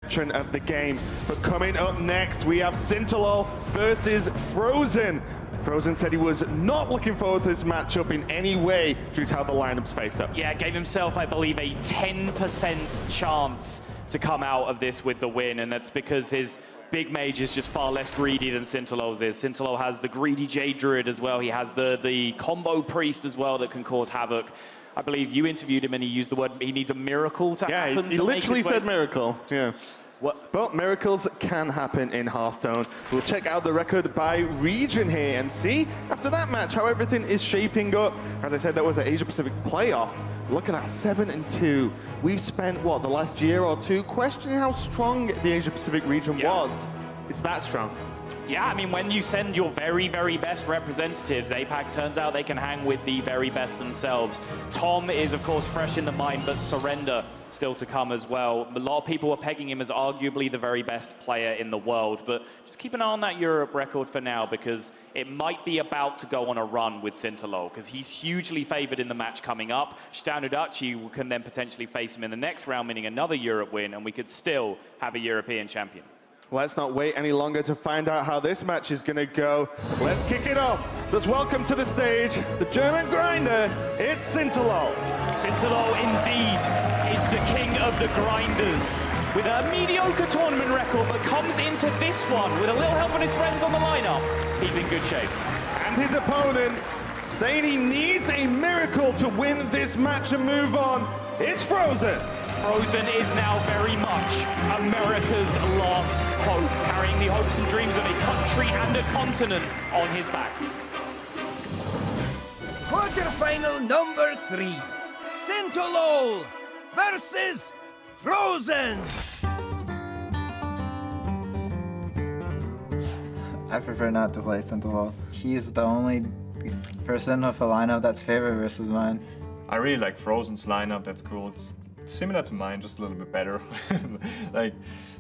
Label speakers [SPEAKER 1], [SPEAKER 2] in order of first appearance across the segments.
[SPEAKER 1] veteran of the game. But coming up next, we have Sintolol versus Fr0zen. Fr0zen said he was not looking forward to this matchup in any way due to how the lineups faced up.
[SPEAKER 2] Yeah, gave himself, I believe, a 10% chance to come out of this with the win, and that's because his big mage is just far less greedy than Sintolol's is. Sintolol has the greedy Jade Druid as well. He has the combo priest as well that can cause havoc. I believe you interviewed him and he used the word, he needs a miracle to happen.
[SPEAKER 1] Yeah, he literally said miracle, yeah.
[SPEAKER 2] What?
[SPEAKER 1] But miracles can happen in Hearthstone. We'll check out the record by region here and see, after that match, how everything is shaping up. As I said, that was an Asia-Pacific playoff. Looking at 7-2. We've spent, what, the last year or two questioning how strong the Asia-Pacific region was. It's that strong.
[SPEAKER 2] Yeah, I mean, when you send your very, very best representatives, APAC turns out they can hang with the very best themselves. Tom is, of course, fresh in the mind, but Surrender still to come as well. A lot of people are pegging him as arguably the very best player in the world, but just keep an eye on that Europe record for now, because it might be about to go on a run with Sintolol, because he's hugely favored in the match coming up. Stanudachi can then potentially face him in the next round, meaning another Europe win, and we could still have a European champion.
[SPEAKER 1] Let's not wait any longer to find out how this match is going to go. Let's kick it off. Just welcome to the stage, the German grinder, it's Sintolol.
[SPEAKER 2] Sintolol indeed is the king of the grinders, with a mediocre tournament record, but comes into this one with a little help from his friends on the lineup. He's in good shape.
[SPEAKER 1] And his opponent saying he needs a miracle to win this match and move on. It's Fr0zen.
[SPEAKER 2] Fr0zen is now very much America's last hope, carrying the hopes and dreams of a country and a continent on his back.
[SPEAKER 3] Quarterfinal number 3. Sintolol versus Fr0zen.
[SPEAKER 4] I prefer not to play Sintolol. He's the only person with a lineup that's favored versus mine.
[SPEAKER 5] I really like Fr0zen's lineup, that's cool. It's similar to mine, just a little bit better. Like,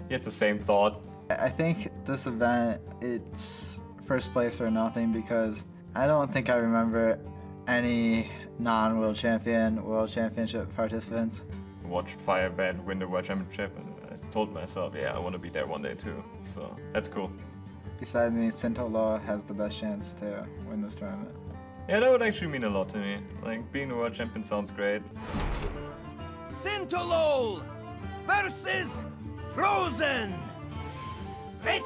[SPEAKER 5] you had the same thought.
[SPEAKER 4] I think this event, it's first place or nothing, because I don't think I remember any non-world champion, world championship participants.
[SPEAKER 5] Watched Fireband win the world championship, and I told myself, yeah, I want to be there one day too. So that's cool.
[SPEAKER 4] Besides me, Sintolol has the best chance to win this tournament.
[SPEAKER 5] Yeah, that would actually mean a lot to me. Like, being a world champion sounds great.
[SPEAKER 3] Sintolol versus Fr0zen. Ready,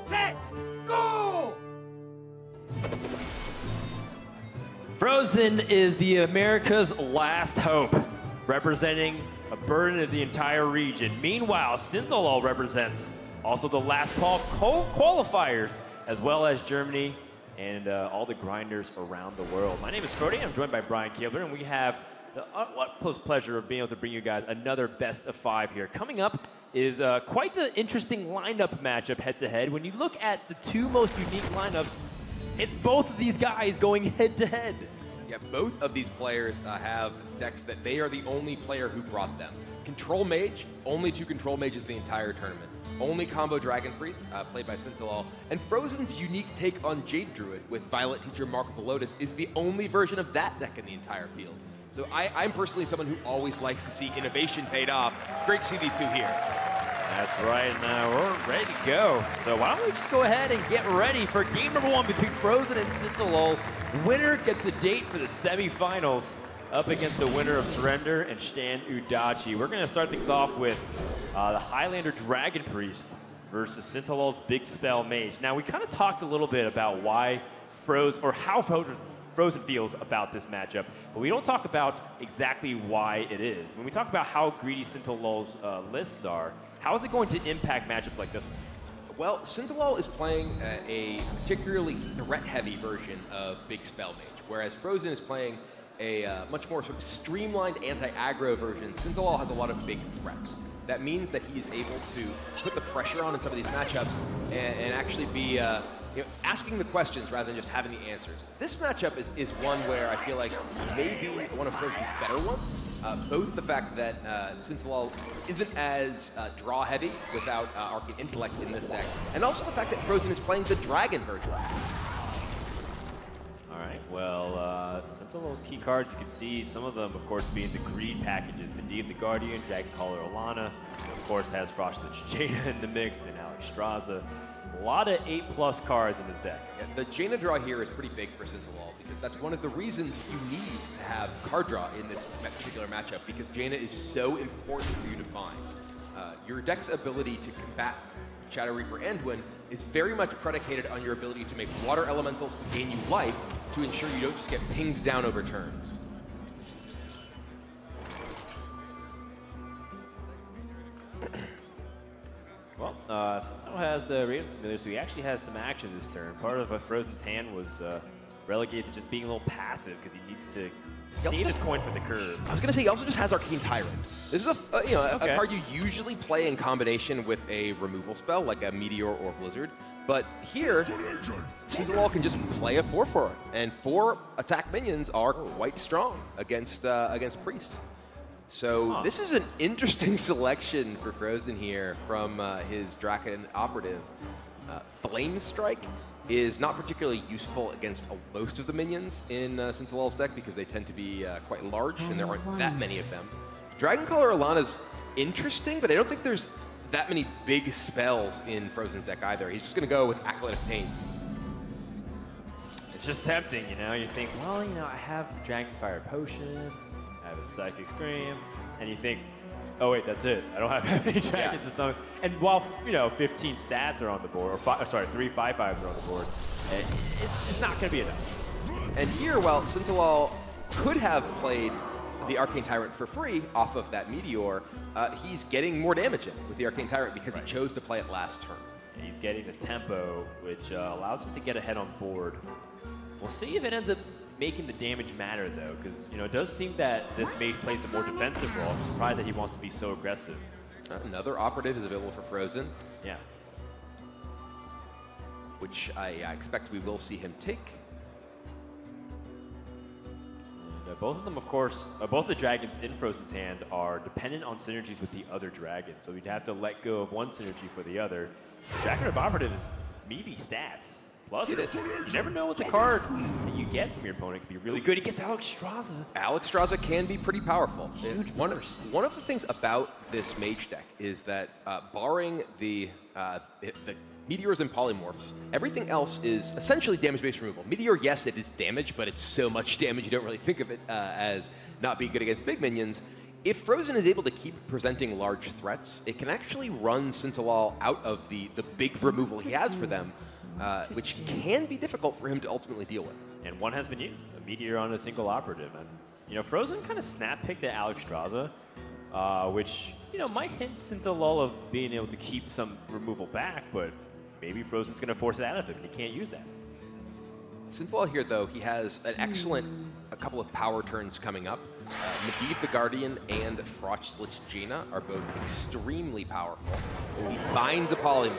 [SPEAKER 3] set, go!
[SPEAKER 6] Fr0zen is the America's last hope, representing a burden of the entire region. Meanwhile, Sintolol represents also the last call qualifiers, as well as Germany and all the grinders around the world. My name is Fr0zen. I'm joined by Brian Kilburn, and we have the utmost pleasure of being able to bring you guys another best of 5 here. Coming up is quite the interesting lineup matchup head-to-head. When you look at the two most unique lineups, it's both of these guys going head-to-head.
[SPEAKER 7] Yeah, both of these players have decks that they are the only player who brought them. Control Mage, only 2 Control Mages the entire tournament. Only combo Dragon Priest, played by Sintolol. And Fr0zen's unique take on Jade Druid with Violet Teacher Mark of the Lotus is the only version of that deck in the entire field. So I'm personally someone who always likes to see innovation paid off. Great to see these two here.
[SPEAKER 6] That's right, now we're ready to go. So why don't we just go ahead and get ready for game number 1 between Fr0zen and Sintolol. Winner gets a date for the semifinals up against the winner of Surrender and Stanudachi. We're gonna start things off with the Highlander Dragon Priest versus Sintolol's Big Spell Mage. Now we kind of talked a little bit about why Fr0zen, or how Fr0zen feels about this matchup, but we don't talk about exactly why it is. When we talk about how greedy Sintolol's lists are, how is it going to impact matchups like this one?
[SPEAKER 7] Well, Sintolol is playing a particularly threat-heavy version of Big Spell Mage, whereas Fr0zen is playing a much more sort of streamlined anti-aggro version. Sintolol has a lot of big threats. That means that he is able to put the pressure on in some of these matchups and actually be asking the questions rather than just having the answers. This matchup is one where I feel like maybe one of Fr0zen's better ones. Both the fact that Sintolol isn't as draw-heavy without Arcane Intellect in this deck, and also the fact that Fr0zen is playing the Dragon version.
[SPEAKER 6] All right, well, Sintolol's key cards, you can see some of them, of course, being the greed packages. Medivh the Guardian, Jack's Caller Olana, of course, has Fr0zen Jade in the mix, and Alexstrasza. A lot of 8+ cards in his deck.
[SPEAKER 7] Yeah, the Jaina draw here is pretty big for Sintolol because that's one of the reasons you need to have card draw in this particular matchup, because Jaina is so important for you to find. Your deck's ability to combat Shadow Reaper Anduin is very much predicated on your ability to make water elementals gain you life to ensure you don't just get pinged down over turns.
[SPEAKER 6] Well, Sintolol has the Raven Familiar, so he actually has some action this turn. Part of Fr0zen's hand was relegated to just being a little passive because he needs to save his coin for the curve.
[SPEAKER 7] I was going to say, he also just has Arcane Tyrant. This is a card you usually play in combination with a removal spell, like a Meteor or Blizzard. But here, Sintolol can just play a 4/4, and 4 attack minions are quite strong against Priest. So this is an interesting selection for Fr0zen here from his Draken Operative. Flame Strike is not particularly useful against most of the minions in Sintolol's deck because they tend to be quite large and there aren't that many of them. Dragoncaller Alana's interesting, but I don't think there's that many big spells in Fr0zen's deck either. He's just going to go with Acolyte of Pain.
[SPEAKER 6] It's just tempting, you know? You think, well, you know, I have the Dragonfire Potion, I have a Psychic Scream, and you think, oh wait, that's it. I don't have any dragons to summon. And while, you know, 15 stats are on the board, or 3 5/5s are on the board, it's not going to be enough.
[SPEAKER 7] And here, while Sintolol could have played the Arcane Tyrant for free off of that Meteor, he's getting more damage in with the Arcane Tyrant because he chose to play it last turn.
[SPEAKER 6] He's getting the tempo, which allows him to get ahead on board. We'll see if it ends up making the damage matter, though, because, you know, it does seem that this Mage plays the more defensive role. I'm surprised that he wants to be so aggressive.
[SPEAKER 7] Another Operative is available for Fr0zen.
[SPEAKER 6] Yeah.
[SPEAKER 7] Which I expect we will see him take.
[SPEAKER 6] And, both of them, of course, both the dragons in Fr0zen's hand are dependent on synergies with the other dragon, so we'd have to let go of one synergy for the other. Dragon of Operative is meaty stats. Plus, you never know what the card that you get from your opponent can be really good. He gets Alexstrasza.
[SPEAKER 7] Alexstrasza can be pretty powerful. One of the things about this Mage deck is that barring the Meteors and Polymorphs, everything else is essentially damage-based removal. Meteor, yes, it is damage, but it's so much damage you don't really think of it as not being good against big minions. If Fr0zen is able to keep presenting large threats, it can actually run Sintolol out of the big removal he has for them, which can be difficult for him to ultimately deal with.
[SPEAKER 6] And one has been used, a Meteor on a single Operative. And, you know, Fr0zen kind of snap-picked at Alexstrasza, which, you know, might hint Sintolol of being able to keep some removal back, but maybe Fr0zen's going to force it out of him, and he can't use that.
[SPEAKER 7] Sintolol here, though, he has an excellent couple of power turns coming up. Medivh the Guardian and Fr0zen Jaina are both extremely powerful. He binds a Polymorph.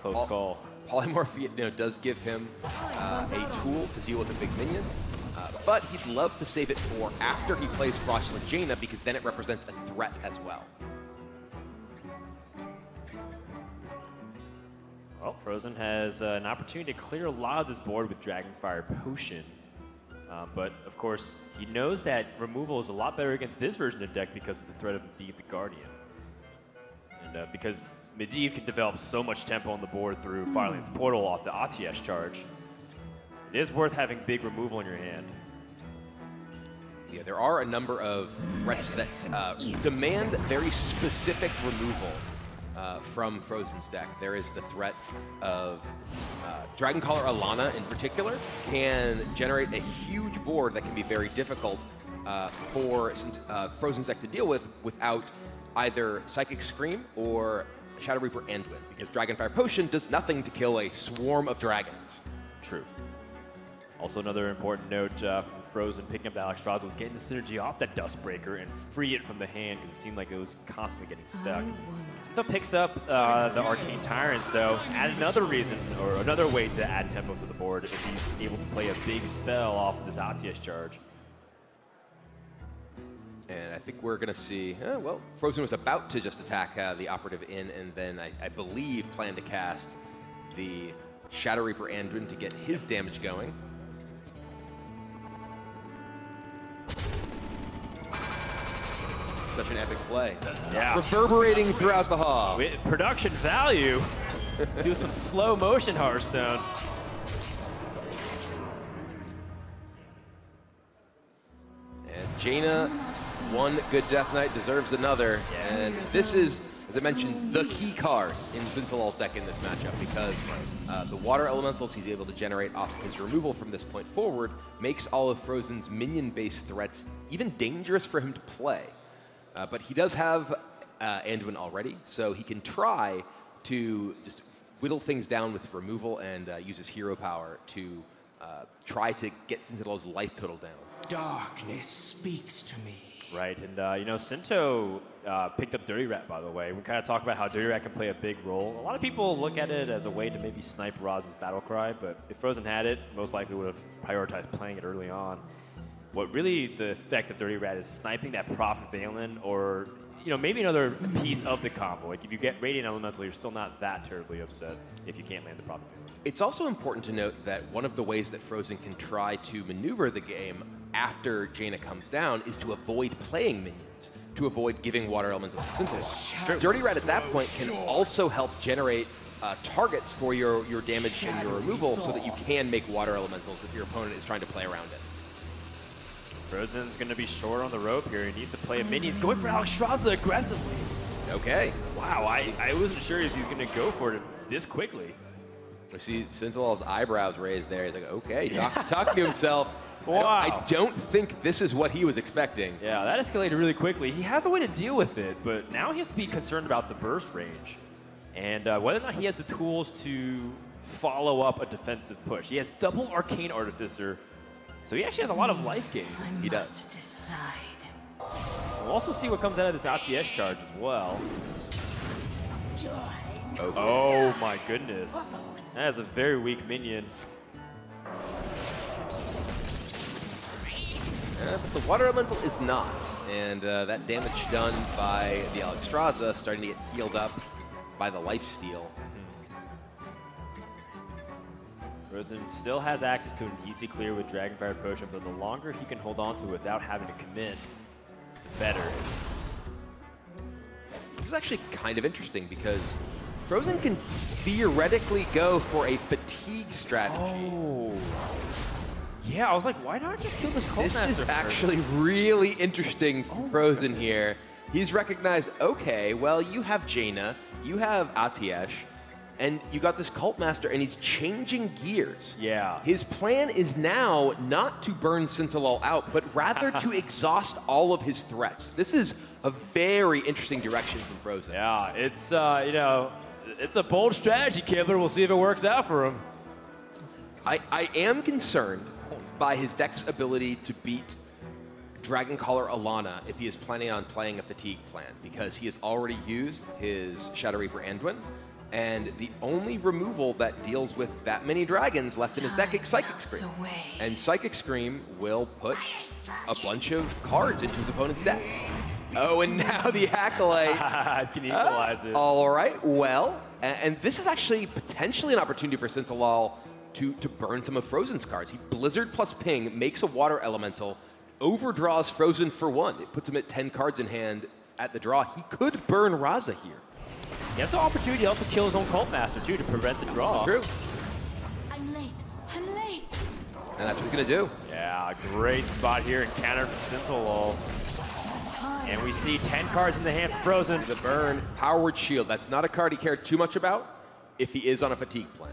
[SPEAKER 6] Close call.
[SPEAKER 7] Polymorph does give him a tool to deal with a big minion, but he'd love to save it for after he plays Fr0zen Jaina because then it represents a threat as well.
[SPEAKER 6] Well, Fr0zen has an opportunity to clear a lot of this board with Dragonfire Potion. But, of course, he knows that removal is a lot better against this version of the deck because of the threat of Medivh the Guardian. And because Medivh can develop so much tempo on the board through Fireland's Portal off the ATS charge, it is worth having big removal in your hand.
[SPEAKER 7] Yeah, there are a number of threats that demand very specific removal from Fr0zen's deck. There is the threat of Dragoncaller Alana in particular can generate a huge board that can be very difficult for Fr0zen's deck to deal with without either Psychic Scream or Shadow Reaper Anduin, because Dragonfire Potion does nothing to kill a swarm of dragons.
[SPEAKER 6] True. Also, another important note from Fr0zen picking up the Alexstrasza was getting the synergy off that Dustbreaker and free it from the hand because it seemed like it was constantly getting stuck. Sintolol picks up the Arcane Tyrant, so add another reason or another way to add tempo to the board if he's able to play a big spell off of this ATS charge.
[SPEAKER 7] And I think we're going to see, well, Fr0zen was about to just attack the Operative in, and then I believe planned to cast the Shadow Reaper Anduin to get his damage going. such an epic play.
[SPEAKER 2] Yeah.
[SPEAKER 7] Reverberating throughout the hall.
[SPEAKER 2] With production value. Do some slow motion Hearthstone.
[SPEAKER 7] And Jaina, one good Death Knight deserves another. And this is, as I mentioned, the key card in Sintolol's deck in this matchup, because the water elementals he's able to generate off his removal from this point forward makes all of Fr0zen's minion-based threats even dangerous for him to play. But he does have Anduin already, so he can try to just whittle things down with removal and use his hero power to try to get Sintolol's life total down.
[SPEAKER 3] Darkness speaks to me.
[SPEAKER 2] Right, and you know, Sinto picked up Dirty Rat, by the way. We kind of talk about how Dirty Rat can play a big role. A lot of people look at it as a way to maybe snipe Roz's battle cry, but if Fr0zen had it, most likely would have prioritized playing it early on. What really the effect of Dirty Rat is sniping that Prophet Valen, or you know, maybe another piece of the combo. Like if you get Radiant Elemental, you're still not that terribly upset if you can't land the Prophet Valen.
[SPEAKER 7] It's also important to note that one of the ways that Fr0zen can try to maneuver the game after Jaina comes down is to avoid playing minions, to avoid giving water elementals to Sintolol. Dirty Rat at that point can also help generate targets for your damage and your removal so that you can make water elementals if your opponent is trying to play around it.
[SPEAKER 2] Fr0zen's going to be short on the rope here. He needs to play a minion. He's going for Alexstrasza aggressively.
[SPEAKER 7] Okay.
[SPEAKER 2] Wow, I wasn't sure if he was going to go for it this quickly.
[SPEAKER 7] We see Sintolol's eyebrows raised there. He's like, okay, talking to himself.
[SPEAKER 2] Wow.
[SPEAKER 7] I don't think this is what he was expecting.
[SPEAKER 2] Yeah, that escalated really quickly. He has a way to deal with it, but now he has to be concerned about the burst range and whether or not he has the tools to follow up a defensive push. He has double Arcane Artificer, so he actually has a lot of life gain.
[SPEAKER 7] He does.
[SPEAKER 8] Decide.
[SPEAKER 2] We'll also see what comes out of this RTS charge as well.
[SPEAKER 7] Okay.
[SPEAKER 2] Oh my goodness. That is a very weak minion.
[SPEAKER 7] But the water elemental is not, and that damage done by the Alexstrasza starting to get healed up by the lifesteal.
[SPEAKER 2] Fr0zen still has access to an easy clear with Dragonfire Potion, but the longer he can hold on to it without having to commit, the better.
[SPEAKER 7] This is actually kind of interesting because Fr0zen can theoretically go for a fatigue strategy.
[SPEAKER 2] Oh. Yeah, I was like, why not just kill this Cult Master?
[SPEAKER 7] This is actually really interesting for Fr0zen here. He's recognized, okay, well, you have Jaina, you have Atiesh, and you got this Cult Master, and he's changing gears.
[SPEAKER 2] Yeah.
[SPEAKER 7] His plan is now not to burn Sintolol out, but rather to exhaust all of his threats. This is a very interesting direction from Fr0zen.
[SPEAKER 2] Yeah, it's, you know, it's a bold strategy, Kibler. We'll see if it works out for him.
[SPEAKER 7] I am concerned by his deck's ability to beat Dragoncaller Alana if he is planning on playing a fatigue plan, because he has already used his Shadow Reaper Anduin, and the only removal that deals with that many dragons left in his deck is Psychic Scream. And Psychic Scream will put a bunch of cards into his opponent's deck. Oh, and now the Acolyte
[SPEAKER 2] can equalize it.
[SPEAKER 7] All right, well, and this is actually potentially an opportunity for Sintolol to burn some of Fr0zen's cards. He Blizzard plus Ping, makes a Water Elemental, overdraws Fr0zen for 1. It puts him at 10 cards in hand at the draw. He could burn Raza here.
[SPEAKER 2] He has the opportunity to also kill his own Cult Master, too, to prevent the draw.
[SPEAKER 7] True.
[SPEAKER 8] I'm late. I'm late.
[SPEAKER 7] And that's what he's going to do.
[SPEAKER 2] Yeah, great spot here in counter from Sintolol. And we see 10 cards in the hand for Fr0zen.
[SPEAKER 7] The burn, Powered Shield. That's not a card he cared too much about if he is on a fatigue plan.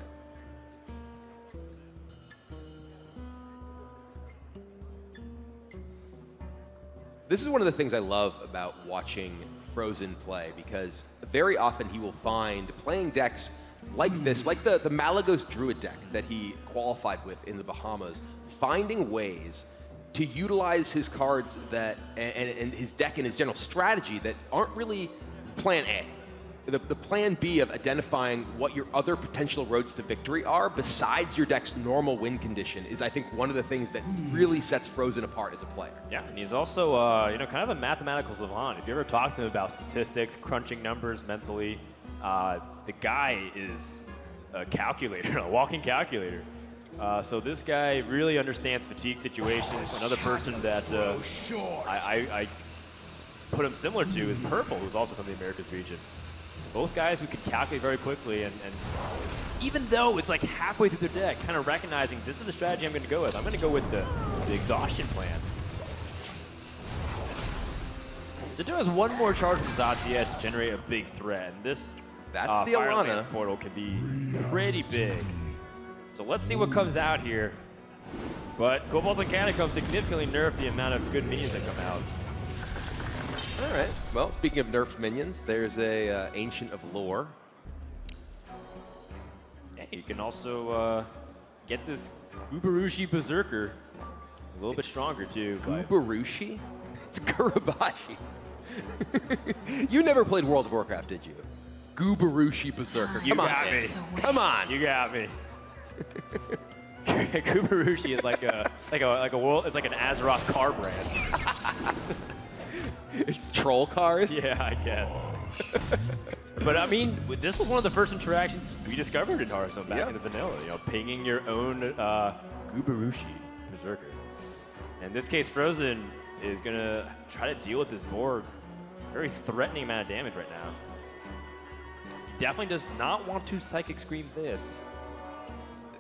[SPEAKER 7] This is one of the things I love about watching Fr0zen play, because very often he will find playing decks like this, like the Malagos Druid deck that he qualified with in the Bahamas, finding ways to utilize his cards that and his deck and his general strategy that aren't really plan A. The plan B of identifying what your other potential roads to victory are besides your deck's normal win condition is, I think, one of the things that really sets Fr0zen apart as a player.
[SPEAKER 2] Yeah, and he's also, you know, kind of a mathematical savant. If you ever talk to him about statistics, crunching numbers mentally, the guy is a calculator, a walking calculator. So this guy really understands fatigue situations. Another person that I
[SPEAKER 6] put him similar to is Purple, who's also from the Americas region. Both guys who can calculate very quickly, and even though it's like halfway through their deck, kind of recognizing this is the strategy I'm going to go with. I'm going to go with the exhaustion plan. Sinto has one more charge from Zacier to generate a big threat, and this
[SPEAKER 7] That's the
[SPEAKER 6] Fire
[SPEAKER 7] Alana.
[SPEAKER 6] Lance portal can be pretty big. So let's see what comes out here. But Cobalt and Catacomb significantly nerfed the amount of good minions that come out.
[SPEAKER 7] All right. Well, speaking of nerfed minions, there's a Ancient of Lore.
[SPEAKER 6] Yeah, you can also get this Ubarushi Berserker a little bit stronger too.
[SPEAKER 7] Ubarushi? It's Kurabashi. You never played World of Warcraft, did you? Gubarushi Berserker.
[SPEAKER 6] You
[SPEAKER 7] Come on,
[SPEAKER 6] got me.
[SPEAKER 7] kids. Come on.
[SPEAKER 6] You got me. Gubarushi is like a world. It's like an Azeroth car brand.
[SPEAKER 7] It's troll cars?
[SPEAKER 6] Yeah, I guess. But I mean, this was one of the first interactions we discovered in Hearthstone back in the vanilla. You know, pinging your own Gubarushi Berserker. In this case, Fr0zen is gonna try to deal with this board. Very threatening amount of damage right now. He definitely does not want to Psychic Scream this.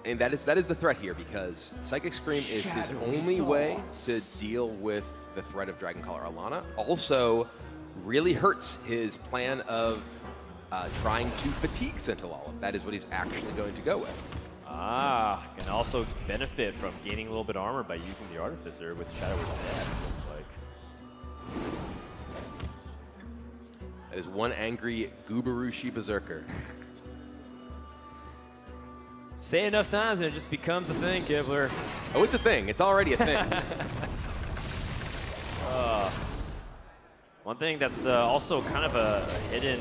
[SPEAKER 7] And that is the threat here, because Psychic Scream is his only way to deal with the threat of Dragoncaller Alana. Also, really hurts his plan of trying to fatigue Sintolol. That is what he's actually going to go with.
[SPEAKER 6] Ah, can also benefit from gaining a little bit of armor by using the Artificer with Shadow of Death, it looks like.
[SPEAKER 7] That is one angry Gubarushi Berserker.
[SPEAKER 6] Say enough times and it just becomes a thing, Kibler.
[SPEAKER 7] Oh, it's a thing. It's already a thing.
[SPEAKER 6] One thing that's also kind of a hidden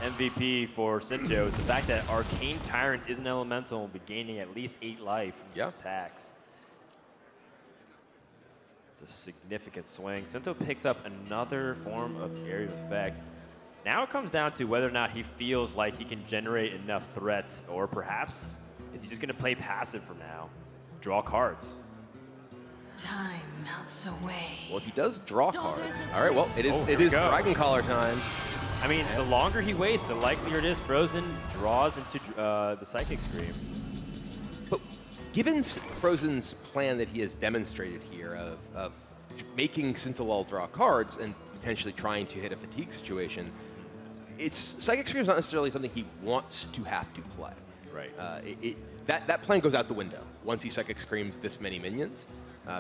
[SPEAKER 6] MVP for Sinto is the fact that Arcane Tyrant is an elemental and will be gaining at least 8 life from his attacks. It's a significant swing. Sinto picks up another form of area of effect. Now it comes down to whether or not he feels like he can generate enough threats, or perhaps is he just going to play passive for now, draw cards.
[SPEAKER 8] Time melts away.
[SPEAKER 7] Well, he does draw cards. All right, well, it is Dragoncaller time.
[SPEAKER 6] I mean, the longer he waits, the likelier it is Fr0zen draws into the Psychic Scream.
[SPEAKER 7] But given Fr0zen's plan that he has demonstrated here of making Sintolol draw cards and potentially trying to hit a fatigue situation, Psychic Scream is not necessarily something he wants to have to play.
[SPEAKER 6] Right.
[SPEAKER 7] That plan goes out the window once he Psychic Screams this many minions,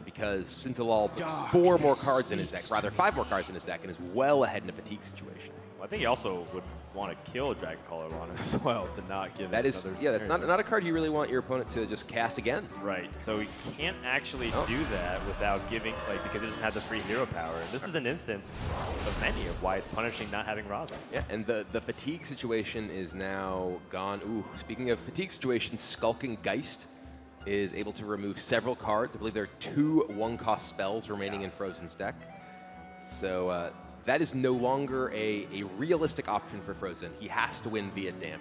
[SPEAKER 7] because Sintolol puts 4 more cards in his deck, rather 5 more cards in his deck, and is well ahead in a fatigue situation.
[SPEAKER 6] Well, I think he also would want to kill Dragoncaller on it as well to not give
[SPEAKER 7] that
[SPEAKER 6] it
[SPEAKER 7] is,
[SPEAKER 6] another
[SPEAKER 7] yeah, that's not a card you really want your opponent to just cast again.
[SPEAKER 6] Right, so he can't actually do that without giving, like, because he doesn't have the free hero power. And this is an instance of many of why it's punishing not having Raza.
[SPEAKER 7] Yeah, and the fatigue situation is now gone. Ooh, speaking of fatigue situation, Skulking Geist is able to remove several cards. I believe there are 2 1-cost spells remaining in Fr0zen's deck. So that is no longer a realistic option for Fr0zen. He has to win via damage.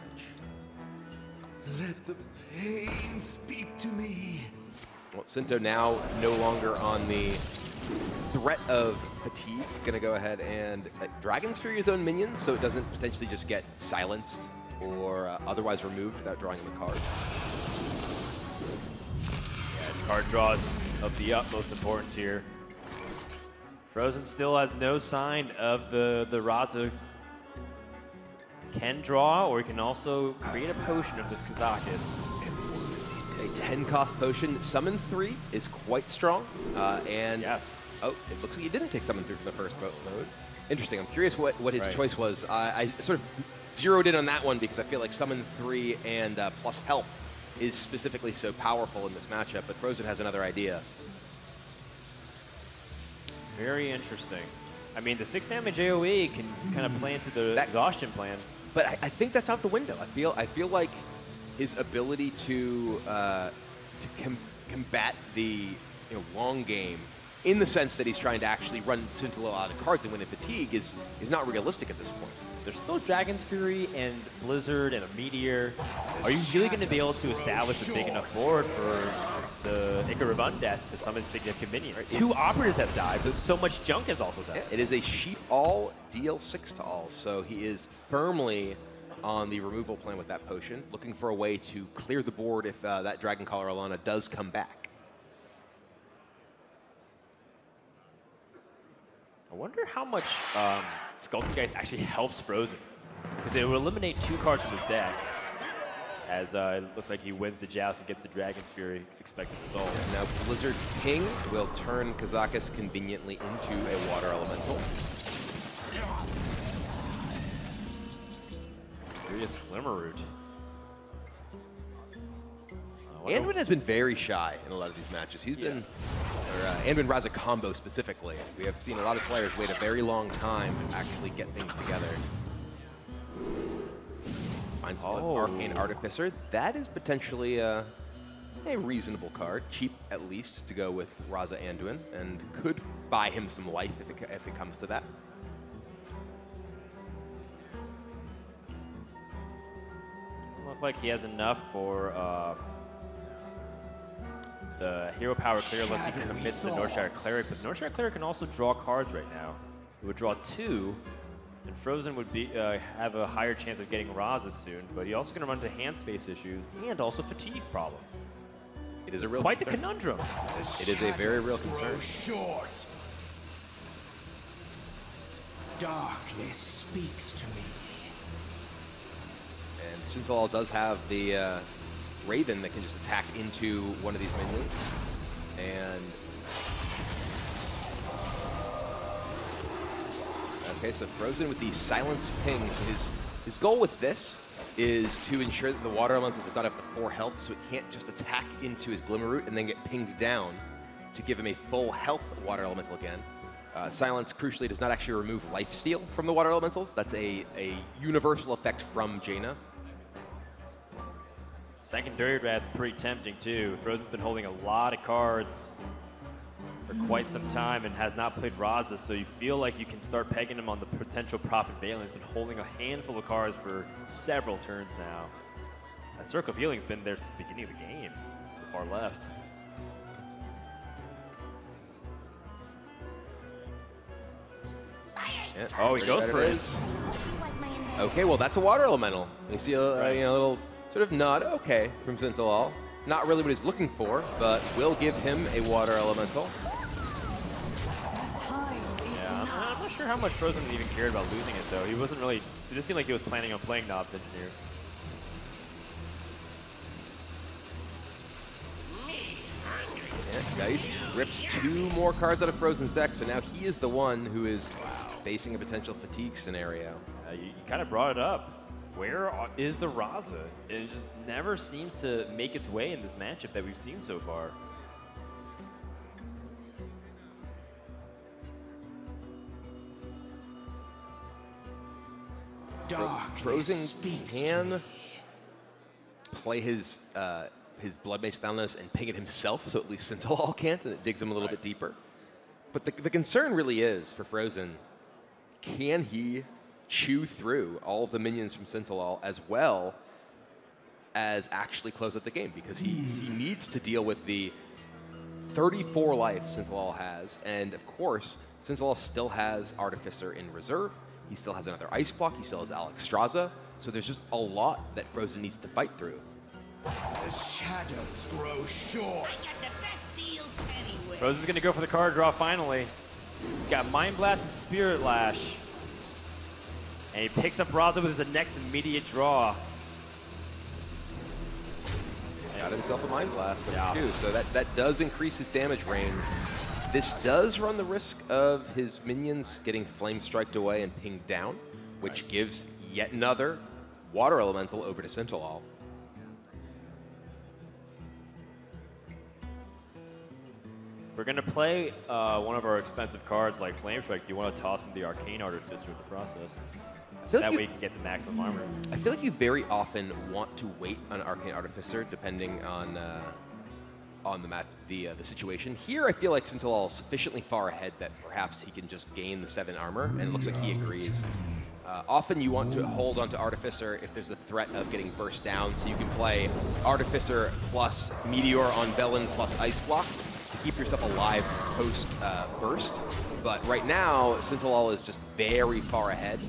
[SPEAKER 3] Let the pain speak to me.
[SPEAKER 7] Well, Sinto now no longer on the threat of fatigue. Gonna go ahead and Dragon's Fury his own minions, so it doesn't potentially just get silenced or otherwise removed without drawing him a card.
[SPEAKER 6] Yeah, card draws of the utmost importance here. Fr0zen still has no sign of the Raza. Can draw, or he can also create a potion of this Kazakis.
[SPEAKER 7] A 10-cost potion, Summon 3 is quite strong. And
[SPEAKER 6] yes.
[SPEAKER 7] Oh, it looks like he didn't take Summon 3 from the first mode. Interesting. I'm curious what his choice was. I sort of zeroed in on that one because I feel like Summon 3 and plus Help is specifically so powerful in this matchup, but Fr0zen has another idea.
[SPEAKER 6] Very interesting. I mean, the 6 damage AoE can kind of play into the exhaustion plan.
[SPEAKER 7] But I think that's out the window. I feel like his ability to combat the long game, in the sense that he's trying to actually run Sintolol out of cards and win in fatigue, is not realistic at this point.
[SPEAKER 6] There's still Dragon's Fury and Blizzard and a Meteor. Are you really going to be able to establish a big enough board for the Icarus Undeath to summon significant minion. Right? 2 operators have died, so so much junk has also died.
[SPEAKER 7] Yeah, it is a sheep all, deal 6 to all, so he is firmly on the removal plan with that potion, looking for a way to clear the board if that Dragon Collar Alana does come back.
[SPEAKER 6] I wonder how much Skulking Geist actually helps Fr0zen, because it will eliminate 2 cards from his deck, as it looks like he wins the Joust and gets the Dragon's Fury expected result.
[SPEAKER 7] And now Blizzard Ping will turn Kazakus conveniently into a Water Elemental.
[SPEAKER 6] Curious Glimmerroot.
[SPEAKER 7] Anduin has been very shy in a lot of these matches. He's been, or Anduin Raza combo specifically. We have seen a lot of players wait a very long time to actually get things together. Finds an Arcane Artificer. That is potentially a reasonable card, cheap at least, to go with Raza Anduin, and could buy him some life if it comes to that.
[SPEAKER 6] Doesn't look like he has enough for the hero power clear unless he commits the Northshire Cleric, but Northshire Cleric can also draw cards right now. It would draw 2, and Fr0zen would be have a higher chance of getting Raza soon, but he's also going to run into hand space issues and also fatigue problems.
[SPEAKER 7] It is a real
[SPEAKER 6] quite
[SPEAKER 7] concern.
[SPEAKER 6] the conundrum.
[SPEAKER 7] It is a very real concern.
[SPEAKER 3] Short. Darkness speaks to me.
[SPEAKER 7] And Sintolol does have the Raven that can just attack into one of these minions. And okay, so Fr0zen with the Silence Pings. His goal with this is to ensure that the Water Elemental does not have the 4 health, so it can't just attack into his Glimmerroot and then get pinged down to give him a full health Water Elemental again. Silence, crucially, does not actually remove lifesteal from the Water Elementals. That's a universal effect from Jaina.
[SPEAKER 6] Secondary Rat's pretty tempting too. Fr0zen's been holding a lot of cards for quite some time and has not played Raza, so you feel like you can start pegging him on the potential Prophet Valen. He's been holding a handful of cards for several turns now. That Circle of Healing's been there since the beginning of the game, to the far left.
[SPEAKER 7] Yeah.
[SPEAKER 6] Oh, he goes for it.
[SPEAKER 7] Okay, well that's a Water Elemental. You see a little sort of nod, okay, from Sintolol. Not really what he's looking for, but will give him a Water Elemental.
[SPEAKER 6] Yeah, I'm not sure how much Fr0zen even cared about losing it though. He wasn't really, it didn't seem like he was planning on playing Knobs Engineer.
[SPEAKER 7] Yeah, Geist rips 2 more cards out of Fr0zen's deck, so now he is the one who is facing a potential fatigue scenario.
[SPEAKER 6] You kind of brought it up. Where is the Raza? It just never seems to make its way in this matchup that we've seen so far.
[SPEAKER 7] Fr0zen can play his Blood Mace Thalnos and ping it himself, so at least Sintolol can't, and it digs him a little bit deeper. But the concern really is, for Fr0zen, can he chew through all of the minions from Sintolol as well as actually close out the game? Because he needs to deal with the 34 life Sintolol has, and of course, Sintolol still has Artificer in reserve. He still has another Ice Block. He still has Alexstrasza. So there's just a lot that Fr0zen needs to fight through.
[SPEAKER 3] The shadows grow short.
[SPEAKER 6] Fr0zen's going to go for the card draw finally. He's got Mind Blast and Spirit Lash. And he picks up Raza with his next immediate draw.
[SPEAKER 7] Got himself a Mind Blast too, so that does increase his damage range. This does run the risk of his minions getting Flame Striked away and pinged down, which gives yet another Water Elemental over to Sintolol.
[SPEAKER 6] If we're going to play one of our expensive cards like Flame Strike, do you want to toss in the Arcane Artificer with the process? So that way you can get the maximum armor.
[SPEAKER 7] I feel like you very often want to wait on Arcane Artificer depending on the situation. Here I feel like Sintolol is sufficiently far ahead that perhaps he can just gain the 7 armor, and it looks like he agrees. Often you want to hold onto Artificer if there's a threat of getting burst down, so you can play Artificer plus Meteor on Velen plus Ice Block to keep yourself alive post burst. But right now, Sintolol is just very far ahead.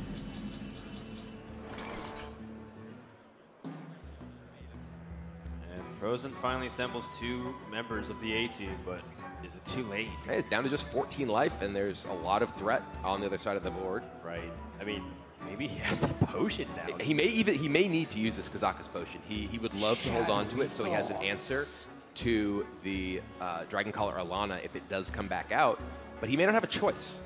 [SPEAKER 6] Fr0zen finally assembles 2 members of the A team, but is it too late?
[SPEAKER 7] Hey, it's down to just 14 life, and there's a lot of threat on the other side of the board.
[SPEAKER 6] Right. I mean, maybe he has a potion now.
[SPEAKER 7] He may need to use this Kazakus potion. He would love to hold on to it, so he has an answer to the Dragon Collar Alana if it does come back out, but he may not have a choice.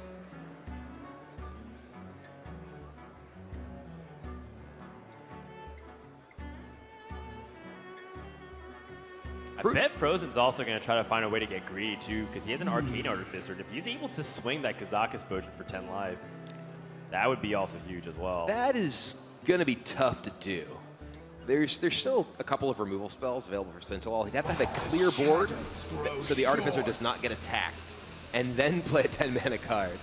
[SPEAKER 6] I bet Fr0zen's also going to try to find a way to get greedy too, because he has an Arcane Artificer. If he's able to swing that Kazakus potion for 10 life, that would be also huge as well.
[SPEAKER 7] That is going to be tough to do. There's still a couple of removal spells available for Sintolol. He'd have to have a clear board so the Artificer does not get attacked, and then play a 10-mana card.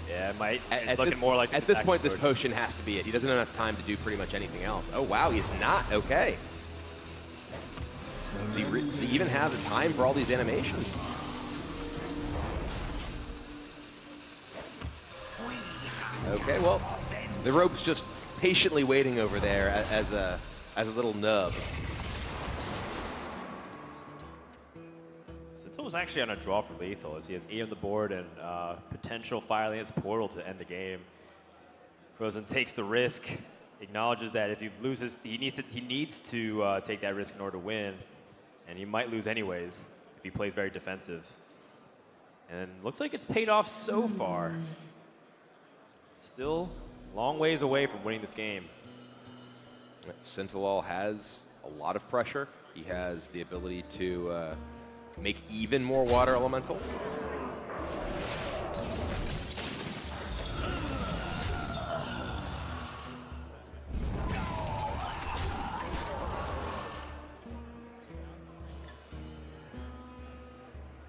[SPEAKER 6] Yeah, it might. It's looking more like
[SPEAKER 7] at this point, this potion has to be it. He doesn't have enough time to do pretty much anything else. Oh wow, he's not okay. Does he even have the time for all these animations? Okay, well, the rope's just patiently waiting over there as a little nub.
[SPEAKER 6] Was actually on a draw for lethal, as he has 8 on the board and potential Firelance Portal to end the game. Fr0zen takes the risk, acknowledges that if he loses, he needs to take that risk in order to win, and he might lose anyways if he plays very defensive. And looks like it's paid off so far. Still a long ways away from winning this game.
[SPEAKER 7] Sintolol has a lot of pressure. He has the ability to make even more water elementals.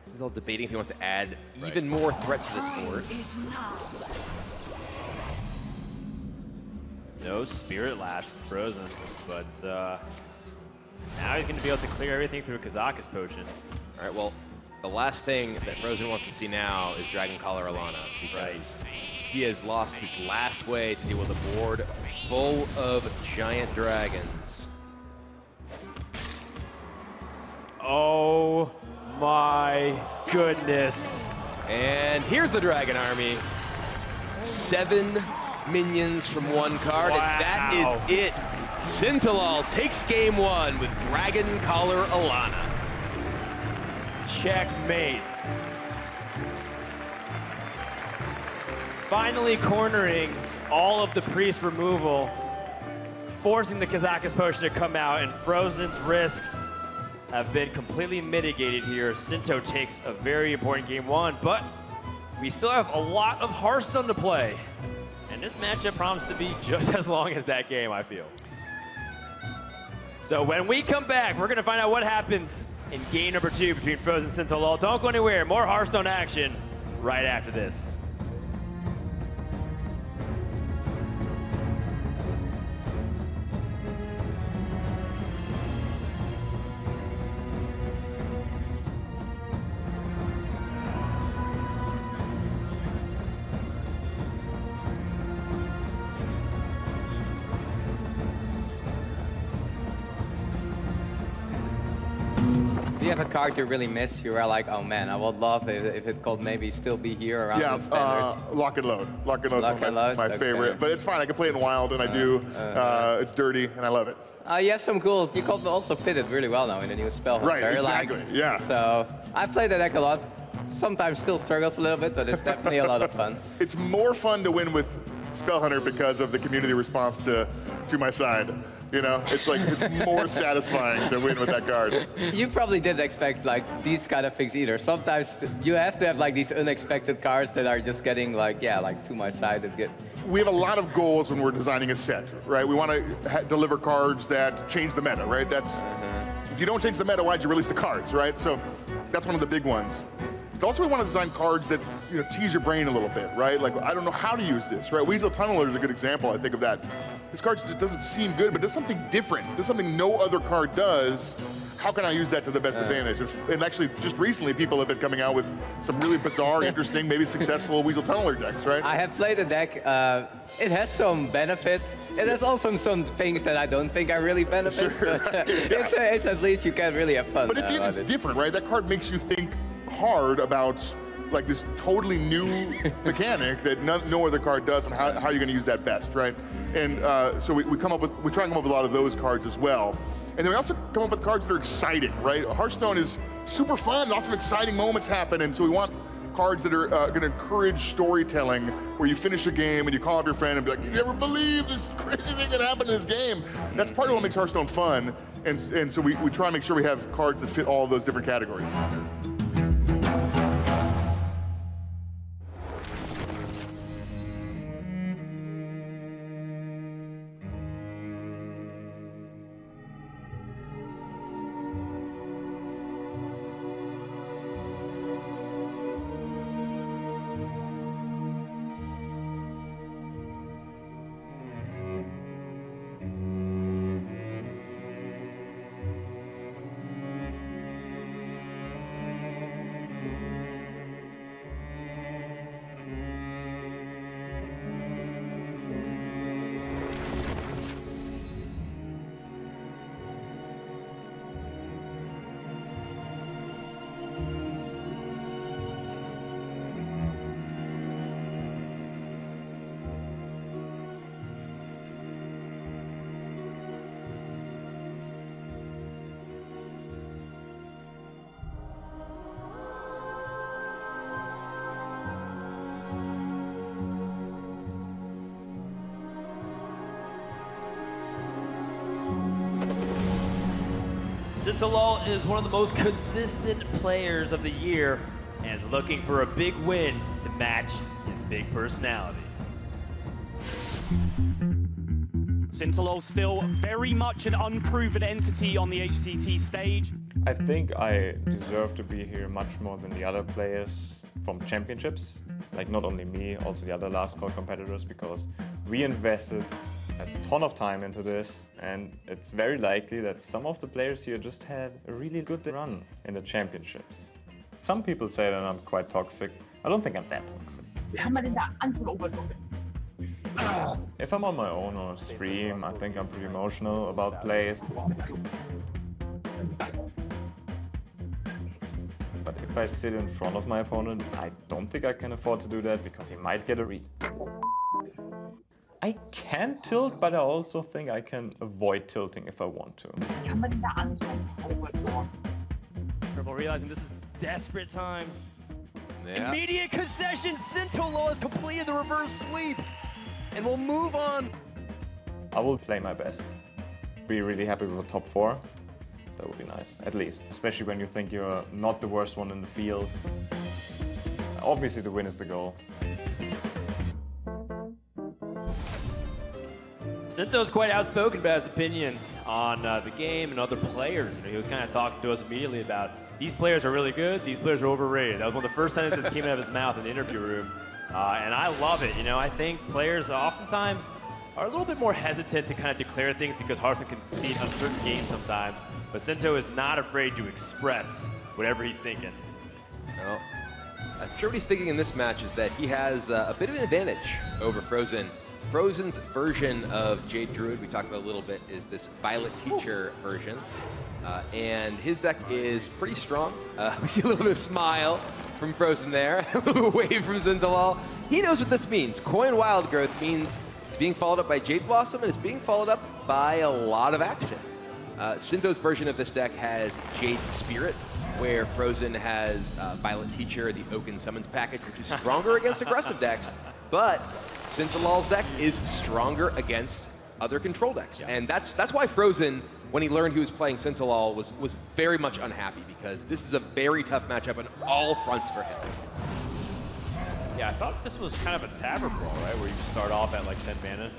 [SPEAKER 7] He's all debating if he wants to add even more threats to this board.
[SPEAKER 6] No Spirit Lash from Fr0zen, but now he's going to be able to clear everything through a Kazakus potion.
[SPEAKER 7] All right, well, the last thing that Fr0zen wants to see now is Dragon Collar Alana, because he has lost his last way to deal with a board full of giant dragons.
[SPEAKER 6] Oh my goodness.
[SPEAKER 7] And here's the Dragon Army. 7 minions from 1 card, and that is it. Sintolol takes game 1 with Dragon Collar Alana.
[SPEAKER 6] Checkmate. Finally cornering all of the priest removal, forcing the Kazakus potion to come out, and Fr0zen's risks have been completely mitigated here. Sinto takes a very important game 1, but we still have a lot of Hearthstone to play. And this matchup promises to be just as long as that game, I feel. So when we come back, we're going to find out what happens in game number 2 between Fr0zen and Sintolol. Don't go anywhere. More Hearthstone action right after this.
[SPEAKER 9] Do you have a card you really miss? You were like, oh man, I would love if it could maybe still be here around in standard.
[SPEAKER 10] Lock and Load. Lock and Load is my favorite, but it's fine. I can play it in Wild, and I do. It's dirty, and I love it.
[SPEAKER 9] You have some ghouls. You could also fit it really well now in the new spell.
[SPEAKER 10] Right, exactly, yeah.
[SPEAKER 9] So I play the deck a lot. Sometimes still struggles a little bit, but it's definitely a lot of fun.
[SPEAKER 10] It's more fun to win with Spell Hunter because of the community response to my side. You know, it's like, it's more satisfying to win with that card.
[SPEAKER 9] You probably didn't expect like these kind of things either. Sometimes you have to have like these unexpected cards that are just getting like, yeah, like to my side and get.
[SPEAKER 10] We have a lot of goals when we're designing a set, right? We want to deliver cards that change the meta, right? That's, if you don't change the meta, why'd you release the cards, right? So that's one of the big ones. But also we want to design cards that tease your brain a little bit, right? Like, I don't know how to use this, right? Weasel Tunneler is a good example, I think, of that. This card just doesn't seem good, but does something different. Does something no other card does. How can I use that to the best advantage? And actually, just recently, people have been coming out with some really bizarre, interesting, maybe successful Weasel Tunneler decks, right?
[SPEAKER 9] I have played the deck. It has some benefits. It has also some things that I don't think are really benefits,
[SPEAKER 10] Sure,
[SPEAKER 9] but
[SPEAKER 10] right,
[SPEAKER 9] it's at least you can really have fun.
[SPEAKER 10] But it's different, right? That card makes you think hard about like this totally new mechanic that no other card does, and how you're going to use that best, right? And so we try and come up with a lot of those cards as well. And then we also come up with cards that are exciting, right? Hearthstone is super fun, lots of exciting moments happen, and so we want cards that are going to encourage storytelling, where you finish a game and you call up your friend and be like, you never believe this crazy thing that happened in this game. That's part of what makes Hearthstone fun, and so we try and make sure we have cards that fit all of those different categories.
[SPEAKER 6] Sintolol is one of the most consistent players of the year and is looking for a big win to match his big personality.
[SPEAKER 2] Sintolol still very much an unproven entity on the HCT stage.
[SPEAKER 5] I think I deserve to be here much more than the other players from championships. Like not only me, also the other last call competitors, because we invested a ton of time into this, and it's very likely that some of the players here just had a really good run in the championships. Some people say that I'm quite toxic. I don't think I'm that toxic. If I'm on my own or stream, I think I'm pretty emotional about plays. But if I sit in front of my opponent, I don't think I can afford to do that because he might get a read. I can tilt, but I also think I can avoid tilting if I want to.
[SPEAKER 6] Purple realizing this is desperate times.
[SPEAKER 7] Yeah.
[SPEAKER 6] Immediate concession, Sintolol has completed the reverse sweep and will move on.
[SPEAKER 5] I will play my best. Be really happy with the top 4. That would be nice, at least. Especially when you think you're not the worst one in the field. Obviously the win is the goal.
[SPEAKER 6] Sinto's quite outspoken about his opinions on the game and other players. He was kind of talking to us immediately about these players are really good, these players are overrated. That was one of the first sentences that came out of his mouth in the interview room. And I love it. I think players oftentimes are a little bit more hesitant to kind of declare things because Hearthstone can compete on certain games sometimes. But Sinto is not afraid to express whatever he's thinking.
[SPEAKER 7] Well, I'm sure what he's thinking in this match is that he has a bit of an advantage over Fr0zen. Fr0zen's version of Jade Druid, we talked about a little bit, is this Violet Teacher version. And his deck is pretty strong. We see a little bit of smile from Fr0zen there, a little wave from Sintolol. He knows what this means. Coin Wild Growth means it's being followed up by Jade Blossom, and it's being followed up by a lot of action. Sinto's version of this deck has Jade Spirit, where Fr0zen has Violet Teacher, the Oaken Summons package, which is stronger against aggressive decks, but Sintolol's deck is stronger against other control decks. Yeah. And that's why Fr0zen, when he learned he was playing Sintolol, was very much unhappy, because this is a very tough matchup on all fronts for him.
[SPEAKER 6] Yeah, I thought this was kind of a tavern brawl, right? Where you start off at like 10 mana.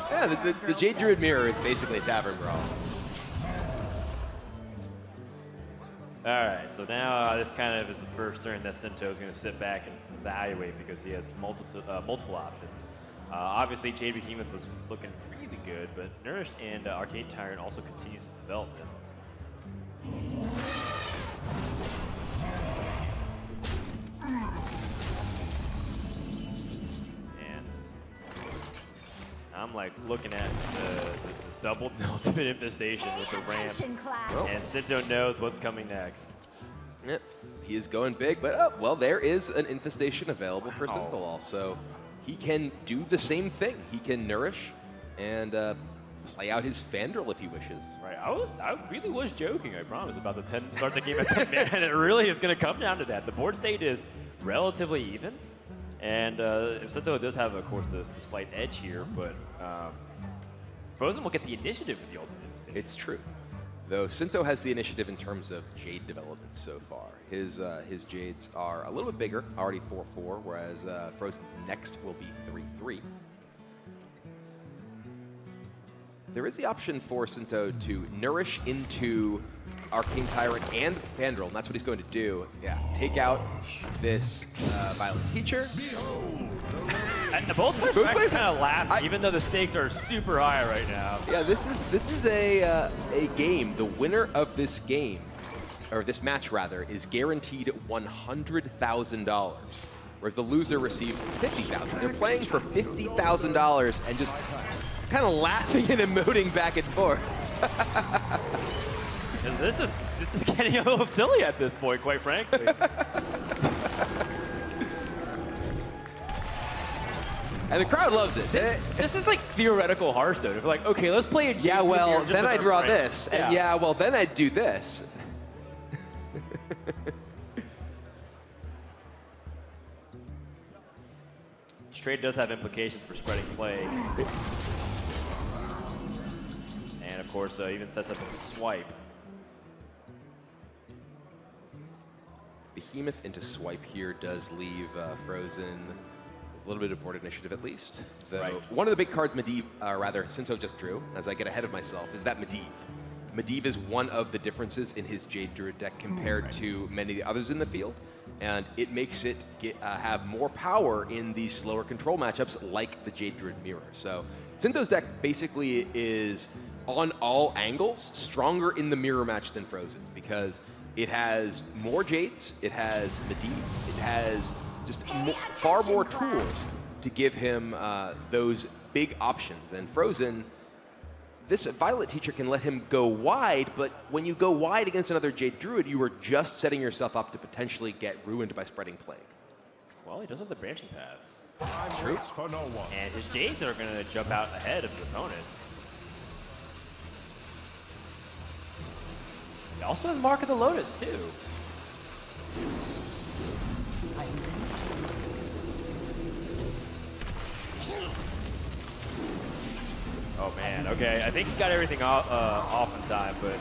[SPEAKER 7] Yeah, the Jade Druid mirror is basically a tavern brawl.
[SPEAKER 6] All right, so now this kind of is the first turn that Sinto is going to sit back and evaluate because he has multiple options. Obviously, Jade Behemoth was looking really good, but Nourished and Arcane Tyrant also continues his development. And I'm like looking at the double ultimate infestation with the ramp, and Sinto knows what's coming next.
[SPEAKER 7] Yep, he is going big, but well, there is an infestation available for Sintolol, so he can do the same thing. He can nourish and play out his Fandral if he wishes.
[SPEAKER 6] Right, I really was joking, I promise, about the start the game at 10 man, and it really is going to come down to that. The board state is relatively even, and Sinto does have, of course, the slight edge here, but Fr0zen will get the initiative with the ultimate state.
[SPEAKER 7] It's true. Though Sinto has the initiative in terms of Jade development so far. His Jades are a little bit bigger, already 4-4, whereas Fr0zen's next will be 3-3. There is the option for Sinto to nourish into Arcane Tyrant and Fandral, and that's what he's going to do. Yeah, take out this Violet Teacher.
[SPEAKER 6] Both players kind of laugh, even though the stakes are super high right now.
[SPEAKER 7] Yeah, this is a game. The winner of this game, or this match rather, is guaranteed $100,000, whereas the loser receives $50,000. They're playing for $50,000 and just kind of laughing and emoting back and forth.
[SPEAKER 6] This is getting a little silly at this point, quite frankly.
[SPEAKER 7] And the crowd loves it.
[SPEAKER 6] This is like theoretical Hearthstone. If like, okay, let's play a game.
[SPEAKER 7] Yeah, well,
[SPEAKER 6] just
[SPEAKER 7] then
[SPEAKER 6] with
[SPEAKER 7] I
[SPEAKER 6] our
[SPEAKER 7] draw
[SPEAKER 6] friends.
[SPEAKER 7] this. And yeah, well, then I'd do this.
[SPEAKER 6] This trade does have implications for spreading play. And of course, even sets up a swipe.
[SPEAKER 7] Behemoth into swipe here does leave Fr0zen a little bit of board initiative at least. Though one of the big cards Sinto just drew, as I get ahead of myself, is that Medivh. Medivh is one of the differences in his Jade Druid deck compared to many of the others in the field, and it makes it have more power in these slower control matchups like the Jade Druid Mirror. So Sinto's deck basically is, on all angles, stronger in the mirror match than Fr0zen's because it has more Jades, it has Medivh, it has just far more tools to give him those big options. And Fr0zen, this Violet Teacher can let him go wide, but when you go wide against another Jade Druid, you are just setting yourself up to potentially get ruined by spreading plague.
[SPEAKER 6] Well, he does have the branching paths.
[SPEAKER 7] True.
[SPEAKER 6] For no one. And his Jades are going to jump out ahead of his opponent. He also has Mark of the Lotus, too. Oh man, okay. I think he got everything off in time, but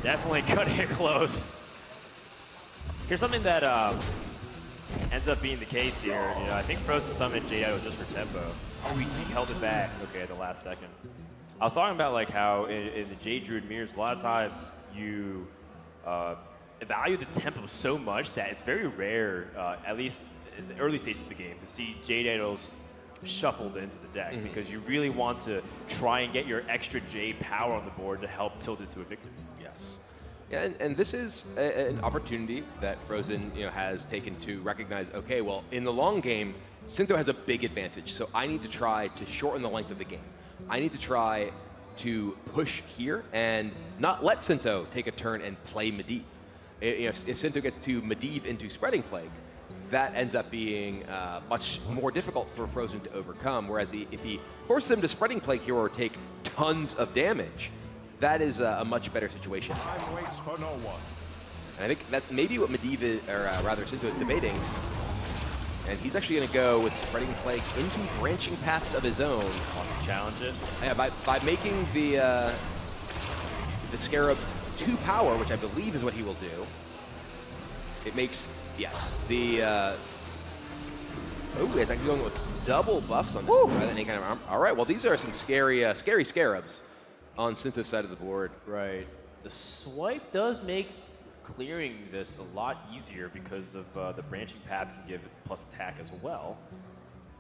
[SPEAKER 6] definitely cutting it close. Here's something that ends up being the case here. You know, I think Fr0zen summoned Jade Idol just for tempo. Oh, he held it back. Okay, at the last second. I was talking about like how in the Jade Druid mirrors, a lot of times you value the tempo so much that it's very rare, at least in the early stages of the game, to see Jade Idols shuffled into the deck because you really want to try and get your extra Jade power on the board to help tilt it to a victory.
[SPEAKER 7] Yes. Yeah, and this is an opportunity that Fr0zen has taken to recognize, okay, well, in the long game, Sinto has a big advantage, so I need to try to shorten the length of the game. I need to try to push here and not let Sinto take a turn and play Medivh. If Sinto gets to Medivh into Spreading Plague, that ends up being much more difficult for Fr0zen to overcome, whereas if he forces him to Spreading Plague here or take tons of damage, that is a much better situation.
[SPEAKER 3] Time waits for no one.
[SPEAKER 7] And I think that's maybe what Medivh is, or rather Sinto is debating. And he's actually going to go with Spreading Plague into branching paths of his own.
[SPEAKER 6] Wants to challenge it.
[SPEAKER 7] Yeah, by making the Scarabs 2 power, which I believe is what he will do, it makes, yes, the... oh, he's actually going with double buffs on this rather than any kind of arm. All right, well, these are some scary, scary Scarabs on Sinto's side of the board.
[SPEAKER 6] Right. The swipe does make clearing this a lot easier because of the branching path can give it plus attack as well.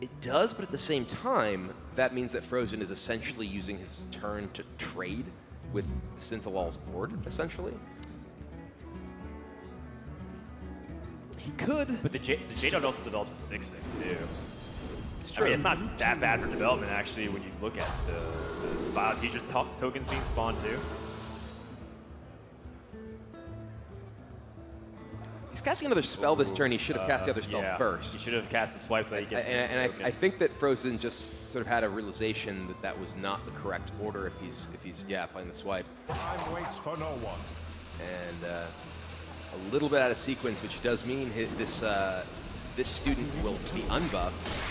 [SPEAKER 7] It does, but at the same time, that means that Fr0zen is essentially using his turn to trade with Sintolol's board, essentially. He could.
[SPEAKER 2] But the Jade also develops a 6/6 too.
[SPEAKER 7] It's
[SPEAKER 2] I
[SPEAKER 7] true.
[SPEAKER 2] mean, it's not that bad for development actually when you look at the Vile Teacher's tokens being spawned too.
[SPEAKER 7] He's casting another spell this turn. He should have cast the other spell
[SPEAKER 2] yeah.
[SPEAKER 7] first.
[SPEAKER 2] He should have cast the swipe so that he gets.
[SPEAKER 7] And I think that Fr0zen just sort of had a realization that that was not the correct order if he's playing the swipe.
[SPEAKER 3] Time waits for no one.
[SPEAKER 7] And a little bit out of sequence, which does mean this student will be unbuffed.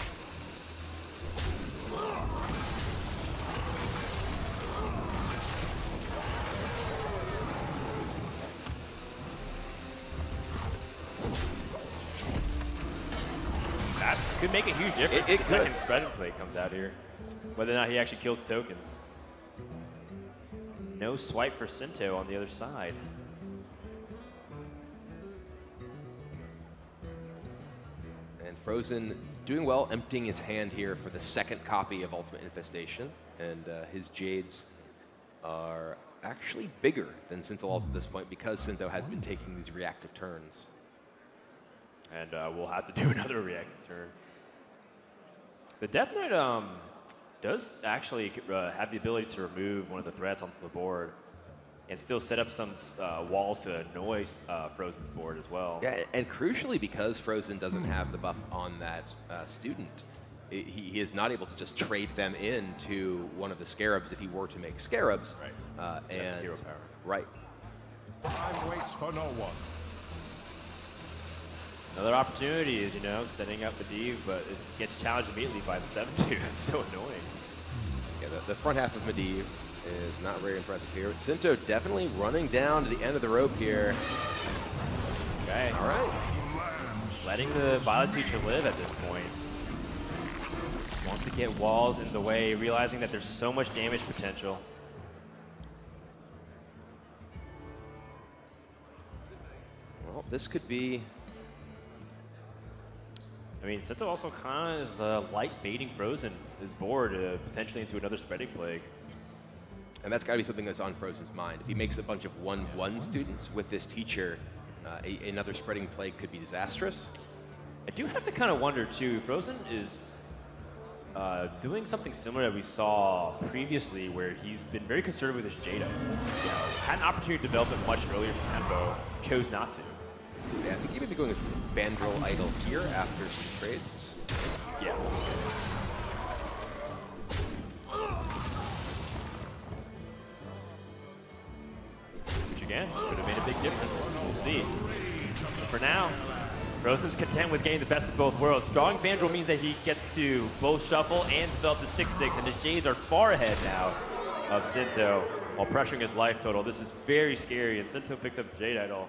[SPEAKER 2] That could make a huge difference.
[SPEAKER 7] It
[SPEAKER 2] the second spreading play comes out here. Whether or not he actually kills the tokens. No swipe for Sinto on the other side.
[SPEAKER 7] And Fr0zen doing well, emptying his hand here for the second copy of Ultimate Infestation. And his Jades are actually bigger than Sintolol's at this point because Sinto has been taking these reactive turns.
[SPEAKER 2] And we'll have to do another reactive turn. The Death Knight does actually have the ability to remove one of the threats onto the board and still set up some walls to annoy Fr0zen's board as well.
[SPEAKER 7] Yeah, and crucially because Fr0zen doesn't have the buff on that student, he is not able to just trade them into one of the Scarabs if he were to make Scarabs.
[SPEAKER 2] Right.
[SPEAKER 7] And
[SPEAKER 2] hero power.
[SPEAKER 7] Right.
[SPEAKER 3] Time waits for no one.
[SPEAKER 2] Another opportunity is, setting up the Medivh, but it gets challenged immediately by the 7-2. It's so annoying.
[SPEAKER 7] Yeah, the front half of Medivh is not very impressive here. Sinto definitely running down to the end of the rope here.
[SPEAKER 2] Okay.
[SPEAKER 7] All right.
[SPEAKER 2] Letting the Violet Teacher live at this point. Wants to get walls in the way, realizing that there's so much damage potential.
[SPEAKER 7] Well, this could be...
[SPEAKER 2] I mean, Sinto also kind of is light baiting Fr0zen, his board, potentially into another spreading plague.
[SPEAKER 7] And that's got to be something that's on Fr0zen's mind. If he makes a bunch of 1/1 students with this teacher, another spreading plague could be disastrous.
[SPEAKER 2] I do have to kind of wonder, too, Fr0zen is doing something similar that we saw previously, where he's been very conservative with his Jada. Had an opportunity to develop it much earlier from tempo, chose not to.
[SPEAKER 7] Yeah, I think he may be going with Bandrol Idol here after some trades.
[SPEAKER 2] Yeah. Which again, could have made a big difference. We'll see. But for now, Fr0zen's content with getting the best of both worlds. Drawing Bandrol means that he gets to both shuffle and develop the 6/6, and his Jades are far ahead now of Sinto while pressuring his life total. This is very scary, and Sinto picks up Jade Idol.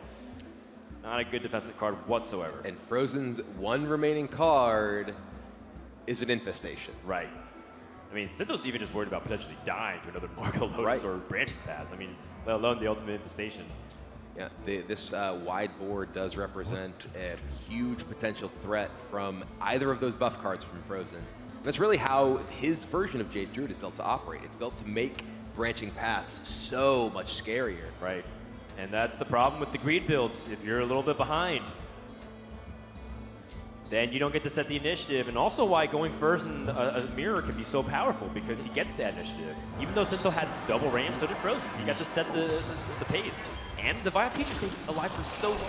[SPEAKER 2] Not a good defensive card whatsoever.
[SPEAKER 7] And Fr0zen's one remaining card is an Infestation.
[SPEAKER 2] Right. I mean, Sinto's even just worried about potentially dying to another Marco Lotus or Branching Pass. I mean, let alone the Ultimate Infestation.
[SPEAKER 7] Yeah, this wide board does represent a huge potential threat from either of those buff cards from Fr0zen. That's really how his version of Jade Druid is built to operate. It's built to make branching paths so much scarier.
[SPEAKER 2] Right. And that's the problem with the greed builds. If you're a little bit behind, then you don't get to set the initiative. And also why going first in a mirror can be so powerful, because you get that initiative. Even though Sinto had double ram, so did Fr0zen. You got to set the pace. And the Vile Teacher stayed alive for so long.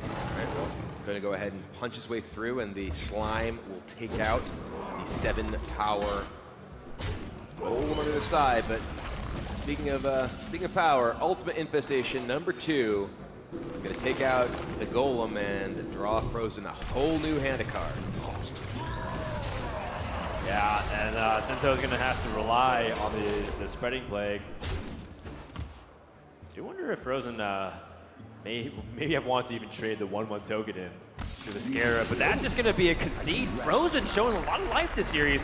[SPEAKER 7] Alright, well, going to go ahead and punch his way through, and the slime will take out the 7 power golem on the other side. But speaking of power, Ultimate Infestation number 2 is going to take out the golem and draw Fr0zen a whole new hand of cards.
[SPEAKER 2] Yeah, and Sinto's going to have to rely on the spreading plague. I do wonder if Fr0zen maybe I want to even trade the 1/1 token in.
[SPEAKER 6] to the Scarab, but that's just going to be a concede. Fr0zen showing a lot of life this series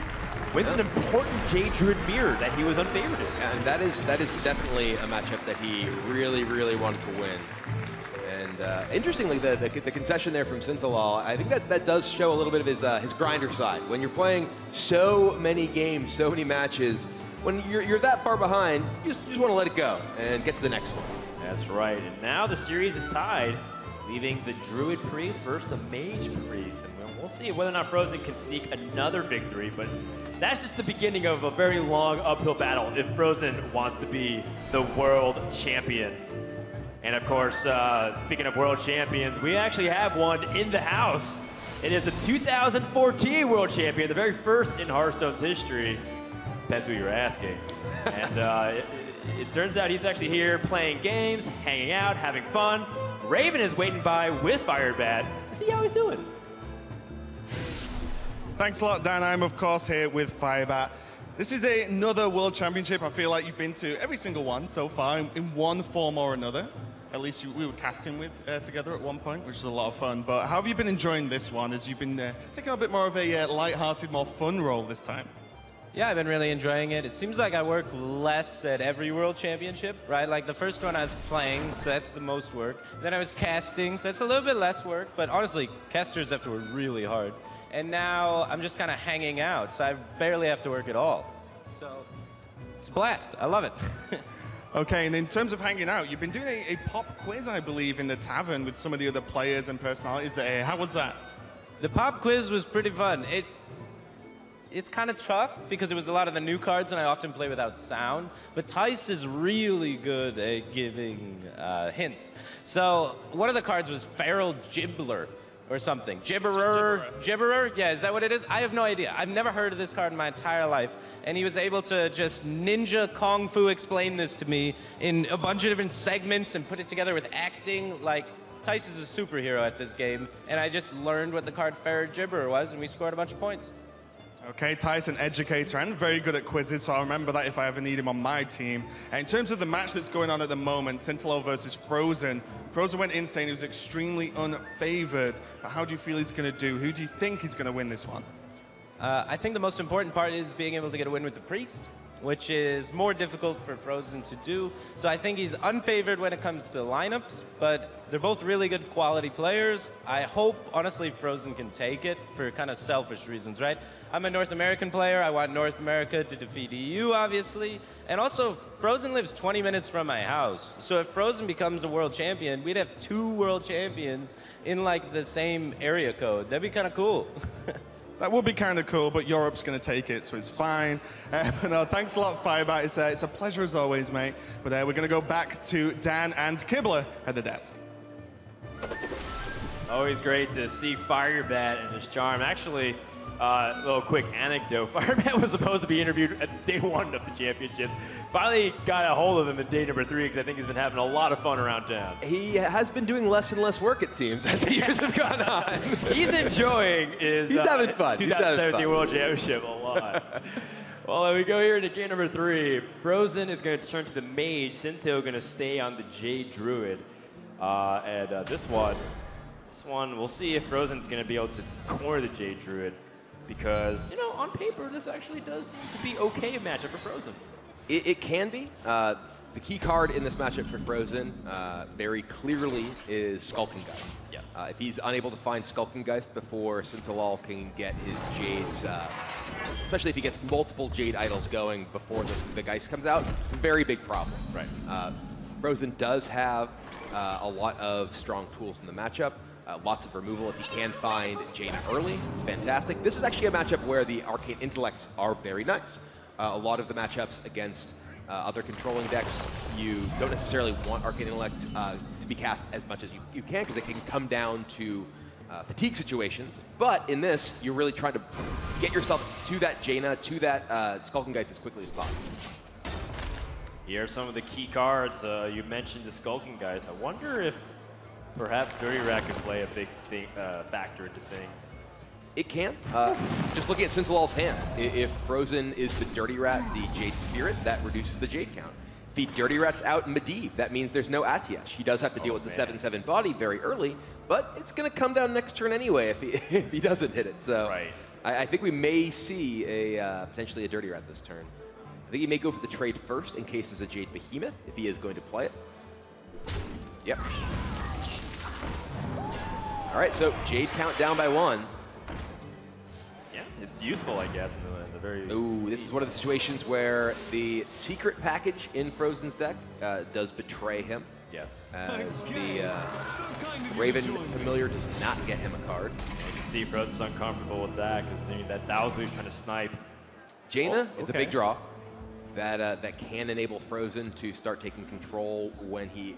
[SPEAKER 6] with an important Jade Druid mirror that he was unfavored in.
[SPEAKER 7] And that is definitely a matchup that he really, really wanted to win. And interestingly, the concession there from Sintolol, I think that does show a little bit of his grinder side. When you're playing so many games, so many matches, when you're that far behind, you just want to let it go and get to the next one.
[SPEAKER 6] That's right, and now the series is tied, leaving the Druid Priest versus the Mage Priest. And we'll see whether or not Fr0zen can sneak another victory, but that's just the beginning of a very long uphill battle if Fr0zen wants to be the world champion. And of course, speaking of world champions, we actually have one in the house. It is the 2014 world champion, the very first in Hearthstone's history. Depends who you're asking. And it turns out he's actually here playing games, hanging out, having fun. Raven is waiting by with Firebat to see how he's doing.
[SPEAKER 1] Thanks a lot, Dan. I'm, of course, here with Firebat. This is another World Championship. I feel like you've been to every single one so far in one form or another. At least we were casting with together at one point, which was a lot of fun. But how have you been enjoying this one? As you've been taking a bit more of a light-hearted, more fun role this time?
[SPEAKER 11] Yeah, I've been really enjoying it. It seems like I work less at every World Championship, right? Like the first one I was playing, so that's the most work. Then I was casting, so that's a little bit less work. But honestly, casters have to work really hard. And now I'm just kind of hanging out, so I barely have to work at all. So it's a blast. I love it.
[SPEAKER 1] Okay, and in terms of hanging out, you've been doing a pop quiz, I believe, in the tavern with some of the other players and personalities there. How was that?
[SPEAKER 11] The pop quiz was pretty fun. It's kind of tough because it was a lot of the new cards and I often play without sound, but Tice is really good at giving hints. So one of the cards was Feral Gibbler or something. Gibberer? Yeah, is that what it is? I have no idea. I've never heard of this card in my entire life. And he was able to just ninja kung fu explain this to me in a bunch of different segments and put it together with acting. Like, Tice is a superhero at this game, and I just learned what the card Feral Gibberer was, and we scored a bunch of points.
[SPEAKER 1] Okay, Tyson, educator and very good at quizzes, so I'll remember that if I ever need him on my team. And in terms of the match that's going on at the moment, Sintolol versus Fr0zen. Fr0zen went in saying he was extremely unfavored. But how do you feel he's going to do? Who do you think is going to win this one?
[SPEAKER 11] I think the most important part is being able to get a win with the Priest, which is more difficult for Fr0zen to do. So I think he's unfavored when it comes to lineups, but they're both really good quality players. I hope, honestly, Fr0zen can take it for kind of selfish reasons, right? I'm a North American player. I want North America to defeat EU, obviously. And also, Fr0zen lives 20 minutes from my house. So if Fr0zen becomes a world champion, we'd have 2 world champions in like the same area code. That'd be kind of cool.
[SPEAKER 1] That would be kind of cool, but Europe's going to take it, so it's fine. But no, thanks a lot, Firebat. It's a pleasure as always, mate. But we're going to go back to Dan and Kibler at the desk.
[SPEAKER 6] Always great to see Firebat and his charm. Actually, a little quick anecdote. Firebat was supposed to be interviewed at day 1 of the championship. Finally got a hold of him at day number 3 because I think he's been having a lot of fun around town.
[SPEAKER 7] He has been doing less and less work, it seems, as the years have gone on.
[SPEAKER 6] He's enjoying his
[SPEAKER 7] He's having fun.
[SPEAKER 6] 2013 World Championship a lot. Well, we go here into game number 3. Fr0zen is going to turn to the Mage. Sintolol going to stay on the Jade Druid. This one, we'll see if Fr0zen's going to be able to corner the Jade Druid. Because, you know, on paper, this actually does seem to be okay matchup for Fr0zen.
[SPEAKER 7] It can be. The key card in this matchup for Fr0zen very clearly is Skulking Geist.
[SPEAKER 6] Yes.
[SPEAKER 7] If he's unable to find Skulking Geist before Sintolol can get his Jades, especially if he gets multiple Jade idols going before the Geist comes out, it's a very big problem.
[SPEAKER 6] Right.
[SPEAKER 7] Fr0zen does have a lot of strong tools in the matchup. Lots of removal if he can find Jaina early. It's fantastic. This is actually a matchup where the Arcane Intellects are very nice. A lot of the matchups against other controlling decks, you don't necessarily want Arcane Intellect to be cast as much as you can because it can come down to fatigue situations. But in this, you're really trying to get yourself to that Jaina, to that Skulking Geist as quickly as possible.
[SPEAKER 6] Here are some of the key cards. You mentioned the Skulking Geist. I wonder if perhaps Dirty Rat could play a big factor into things.
[SPEAKER 7] It can. Just looking at Sintolol's hand, if Fr0zen is the Dirty Rat, the Jade Spirit, that reduces the Jade count. If he Dirty Rats out Medivh, that means there's no Atiesh. He does have to deal with the 7/7 body very early, but it's going to come down next turn anyway if if he doesn't hit it. So I think we may see potentially a Dirty Rat this turn. I think he may go for the trade first in case there's a Jade Behemoth, if he is going to play it. Yep. All right, so Jade count down by 1.
[SPEAKER 6] Yeah, it's useful, I guess, in the very...
[SPEAKER 7] Ooh, this is one of the situations where the secret package in Fr0zen's deck does betray him.
[SPEAKER 6] Yes.
[SPEAKER 7] As the Raven Familiar does not get him a card.
[SPEAKER 6] You can see Fr0zen's uncomfortable with that because that Thousands trying to snipe.
[SPEAKER 7] Jaina is a big draw that can enable Fr0zen to start taking control when he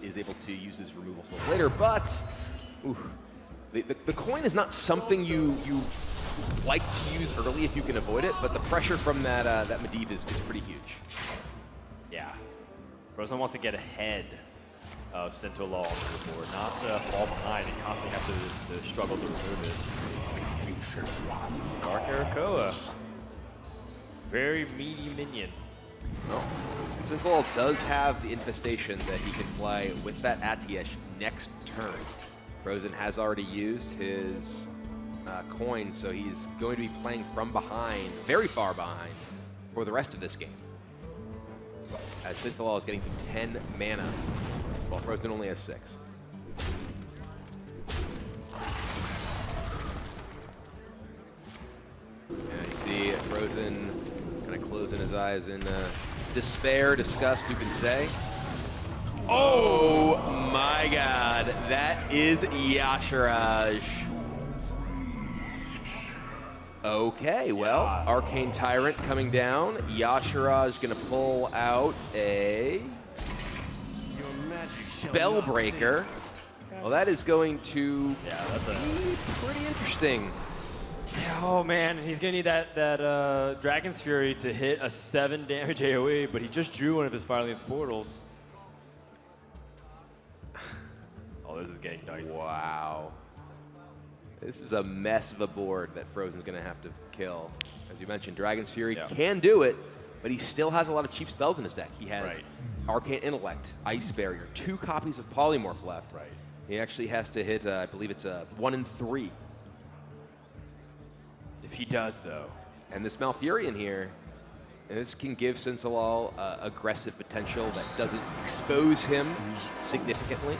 [SPEAKER 7] is able to use his removal spells later, but ooh, the coin is not something you like to use early if you can avoid it, but the pressure from that Medivh is pretty huge.
[SPEAKER 6] Yeah. Fr0zen wants to get ahead of Sintolol on the board, not to fall behind and constantly have to struggle to remove it. Dark Arakoa. Very meaty minion.
[SPEAKER 7] Oh. Sintolol does have the infestation that he can play with that Atiesh next turn. Fr0zen has already used his coin, so he's going to be playing from behind, very far behind, for the rest of this game. As Sintolol is getting to 10 mana, while Fr0zen only has 6. And you see Fr0zen kind of closing his eyes in despair, disgust, you can say. Oh my god, that is Yasharaj. Okay, well, Arcane Tyrant coming down. Yasharaj gonna pull out a Spellbreaker. Well, that is going to be pretty interesting.
[SPEAKER 6] Oh man, he's gonna need that Dragon's Fury to hit a 7 damage AoE, but he just drew one of his Firelance portals. Oh, this is getting nice.
[SPEAKER 7] Wow. This is a mess of a board that Fr0zen's gonna have to kill. As you mentioned, Dragon's Fury can do it, but he still has a lot of cheap spells in his deck. He has Arcane Intellect, Ice Barrier, 2 copies of Polymorph left.
[SPEAKER 6] Right.
[SPEAKER 7] He actually has to hit, I believe it's 1 and 3.
[SPEAKER 6] If he does, though.
[SPEAKER 7] And this Malfurion here, and this can give Sintolol aggressive potential that doesn't expose him significantly.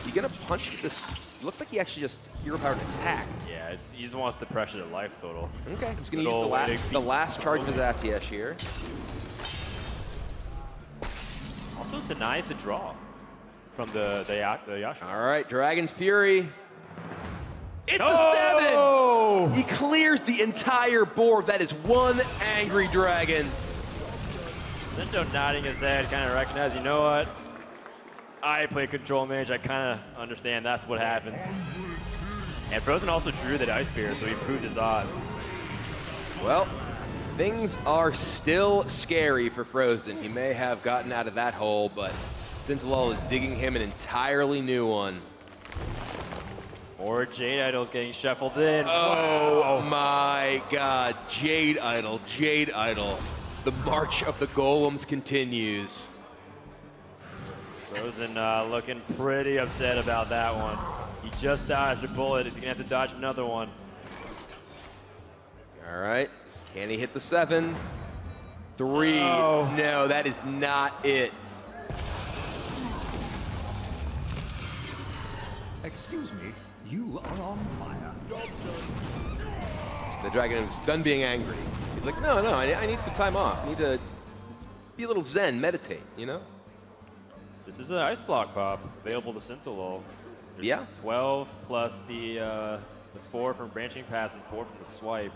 [SPEAKER 7] He's gonna punch this. Looks like he actually just hero powered attacked.
[SPEAKER 6] Yeah, he just wants to pressure the life total.
[SPEAKER 7] Okay, he's gonna use the last charge of his Atiesh here.
[SPEAKER 6] Also denies the draw from the Yasha.
[SPEAKER 7] All right, Dragon's Fury. It's a 7! He clears the entire board. That is one angry dragon.
[SPEAKER 6] Sinto nodding his head, kind of recognizing, you know what? I play control mage. I kind of understand that's what happens. And Fr0zen also drew that Ice Spear, so he improved his odds.
[SPEAKER 7] Well, things are still scary for Fr0zen. He may have gotten out of that hole, but Sintolol is digging him an entirely new one.
[SPEAKER 6] Or Jade Idol's getting shuffled in.
[SPEAKER 7] Oh my god, Jade Idol, Jade Idol. The march of the golems continues.
[SPEAKER 6] Fr0zen looking pretty upset about that one. He just dodged a bullet. He's gonna have to dodge another one.
[SPEAKER 7] All right, can he hit the 7? 3, no, that is not it.
[SPEAKER 12] Excuse me, you are on fire.
[SPEAKER 7] The dragon is done being angry. He's like, no, I need some time off. I need to be a little zen, meditate, you know?
[SPEAKER 6] This is an Ice Block pop available to Sintolol. There's 12 plus the 4 from Branching Pass and 4 from the Swipe.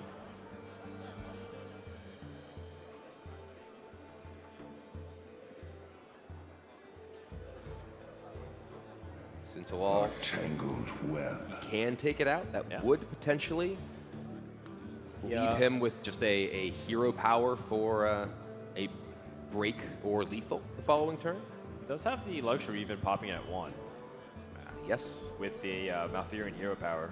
[SPEAKER 7] Sintolol can take it out. That would potentially leave him with just a hero power for a break or lethal the following turn.
[SPEAKER 6] It does have the luxury even popping at 1.
[SPEAKER 7] Yes.
[SPEAKER 6] With the Malfurion hero power.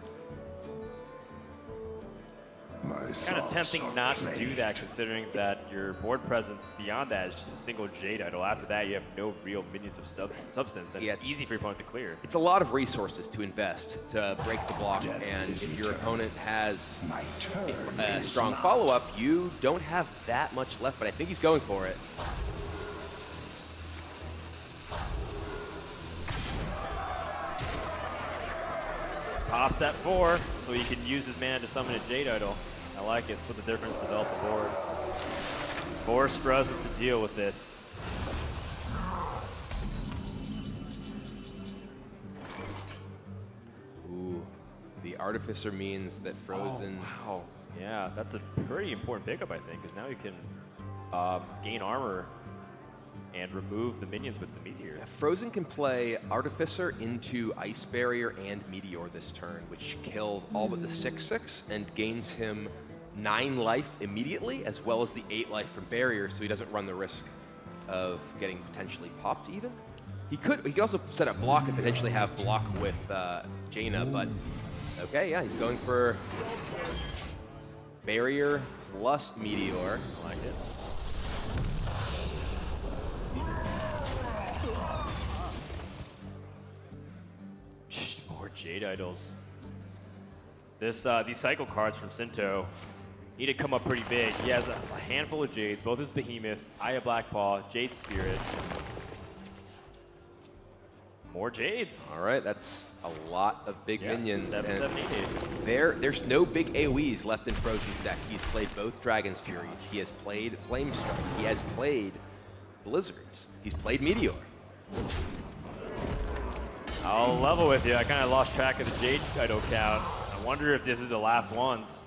[SPEAKER 2] Kind of tempting not to do that, considering that your board presence beyond that is just a single Jade idol. After that, you have no real minions of substance, and it's easy for your opponent to clear.
[SPEAKER 7] It's a lot of resources to invest to break the block, and if your opponent has a strong follow-up, you don't have that much left, but I think he's going for it.
[SPEAKER 6] Pops at 4, so he can use his mana to summon a Jade idol. I like it. Split the difference, develop the board. Force Fr0zen to deal with this.
[SPEAKER 7] Ooh, the Artificer means that Fr0zen...
[SPEAKER 6] Oh, wow. Yeah, that's a pretty important pickup, I think, because now you can gain armor and remove the minions with the Meteor.
[SPEAKER 7] Yeah, Fr0zen can play Artificer into Ice Barrier and Meteor this turn, which kills all but the 6/6 and gains him 9 life immediately, as well as the 8 life from Barrier, so he doesn't run the risk of getting potentially popped even. He could also set up block and potentially have block with Jaina, but okay, yeah, he's going for Barrier plus Meteor.
[SPEAKER 6] I like it. More Jade idols. These cycle cards from Sinto need to come up pretty big. He has a handful of Jades, both his Behemoths, Eye of Blackpaw, Jade Spirit. More Jades.
[SPEAKER 7] All right, that's a lot of big minions.
[SPEAKER 6] 7, 7, 8, 8.
[SPEAKER 7] There's no big AoEs left in Fr0zen's deck. He's played both Dragon's Furies. He has played Flame Strike. He has played Blizzards. He's played Meteor.
[SPEAKER 6] I'll level with you. I kind of lost track of the Jade idol count. I wonder if this is the last ones.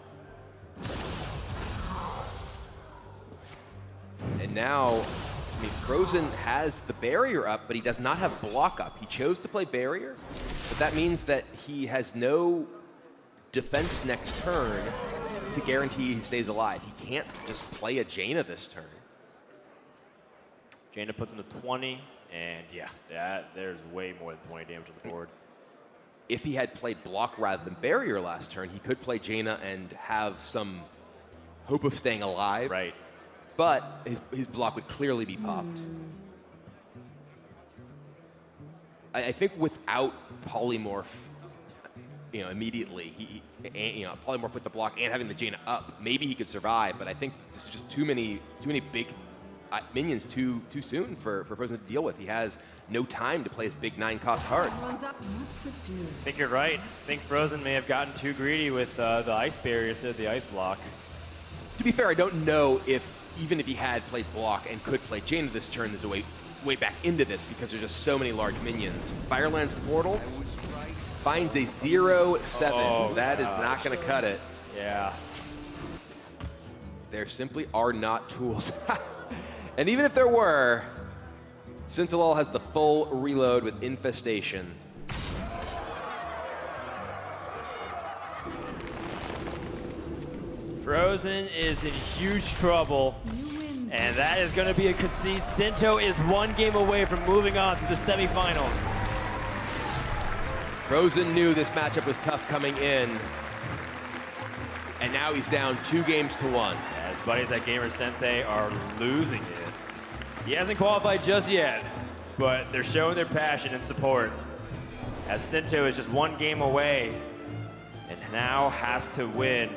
[SPEAKER 7] And now, I mean, Fr0zen has the Barrier up, but he does not have block up. He chose to play Barrier, but that means that he has no defense next turn to guarantee he stays alive. He can't just play a Jaina this turn.
[SPEAKER 6] Jaina puts in a 20, and yeah, there's way more than 20 damage on the board.
[SPEAKER 7] If he had played block rather than Barrier last turn, he could play Jaina and have some hope of staying alive.
[SPEAKER 6] Right.
[SPEAKER 7] But his block would clearly be popped. I think without Polymorph, immediately, Polymorph with the block and having the Jaina up, maybe he could survive, but I think this is just too many big minions too soon for Fr0zen to deal with. He has no time to play his big 9-cost cards.
[SPEAKER 6] I think you're right. I think Fr0zen may have gotten too greedy with the Ice Barrier instead of the Ice Block.
[SPEAKER 7] To be fair, I don't know if, even if he had played block and could play Jaina this turn, there's a way back into this because there's just so many large minions. Fireland's Portal finds a 0/7.
[SPEAKER 6] Oh,
[SPEAKER 7] that is not going to cut it.
[SPEAKER 6] Yeah.
[SPEAKER 7] There simply are not tools. And even if there were, Sintolol has the full reload with Infestation.
[SPEAKER 6] Fr0zen is in huge trouble, and that is going to be a concede. Sinto is 1 game away from moving on to the semifinals.
[SPEAKER 7] Fr0zen knew this matchup was tough coming in, and now he's down 2 games to 1.
[SPEAKER 6] Yeah, his buddies at Gamer Sensei are losing it. He hasn't qualified just yet, but they're showing their passion and support, as Sinto is just 1 game away and now has to win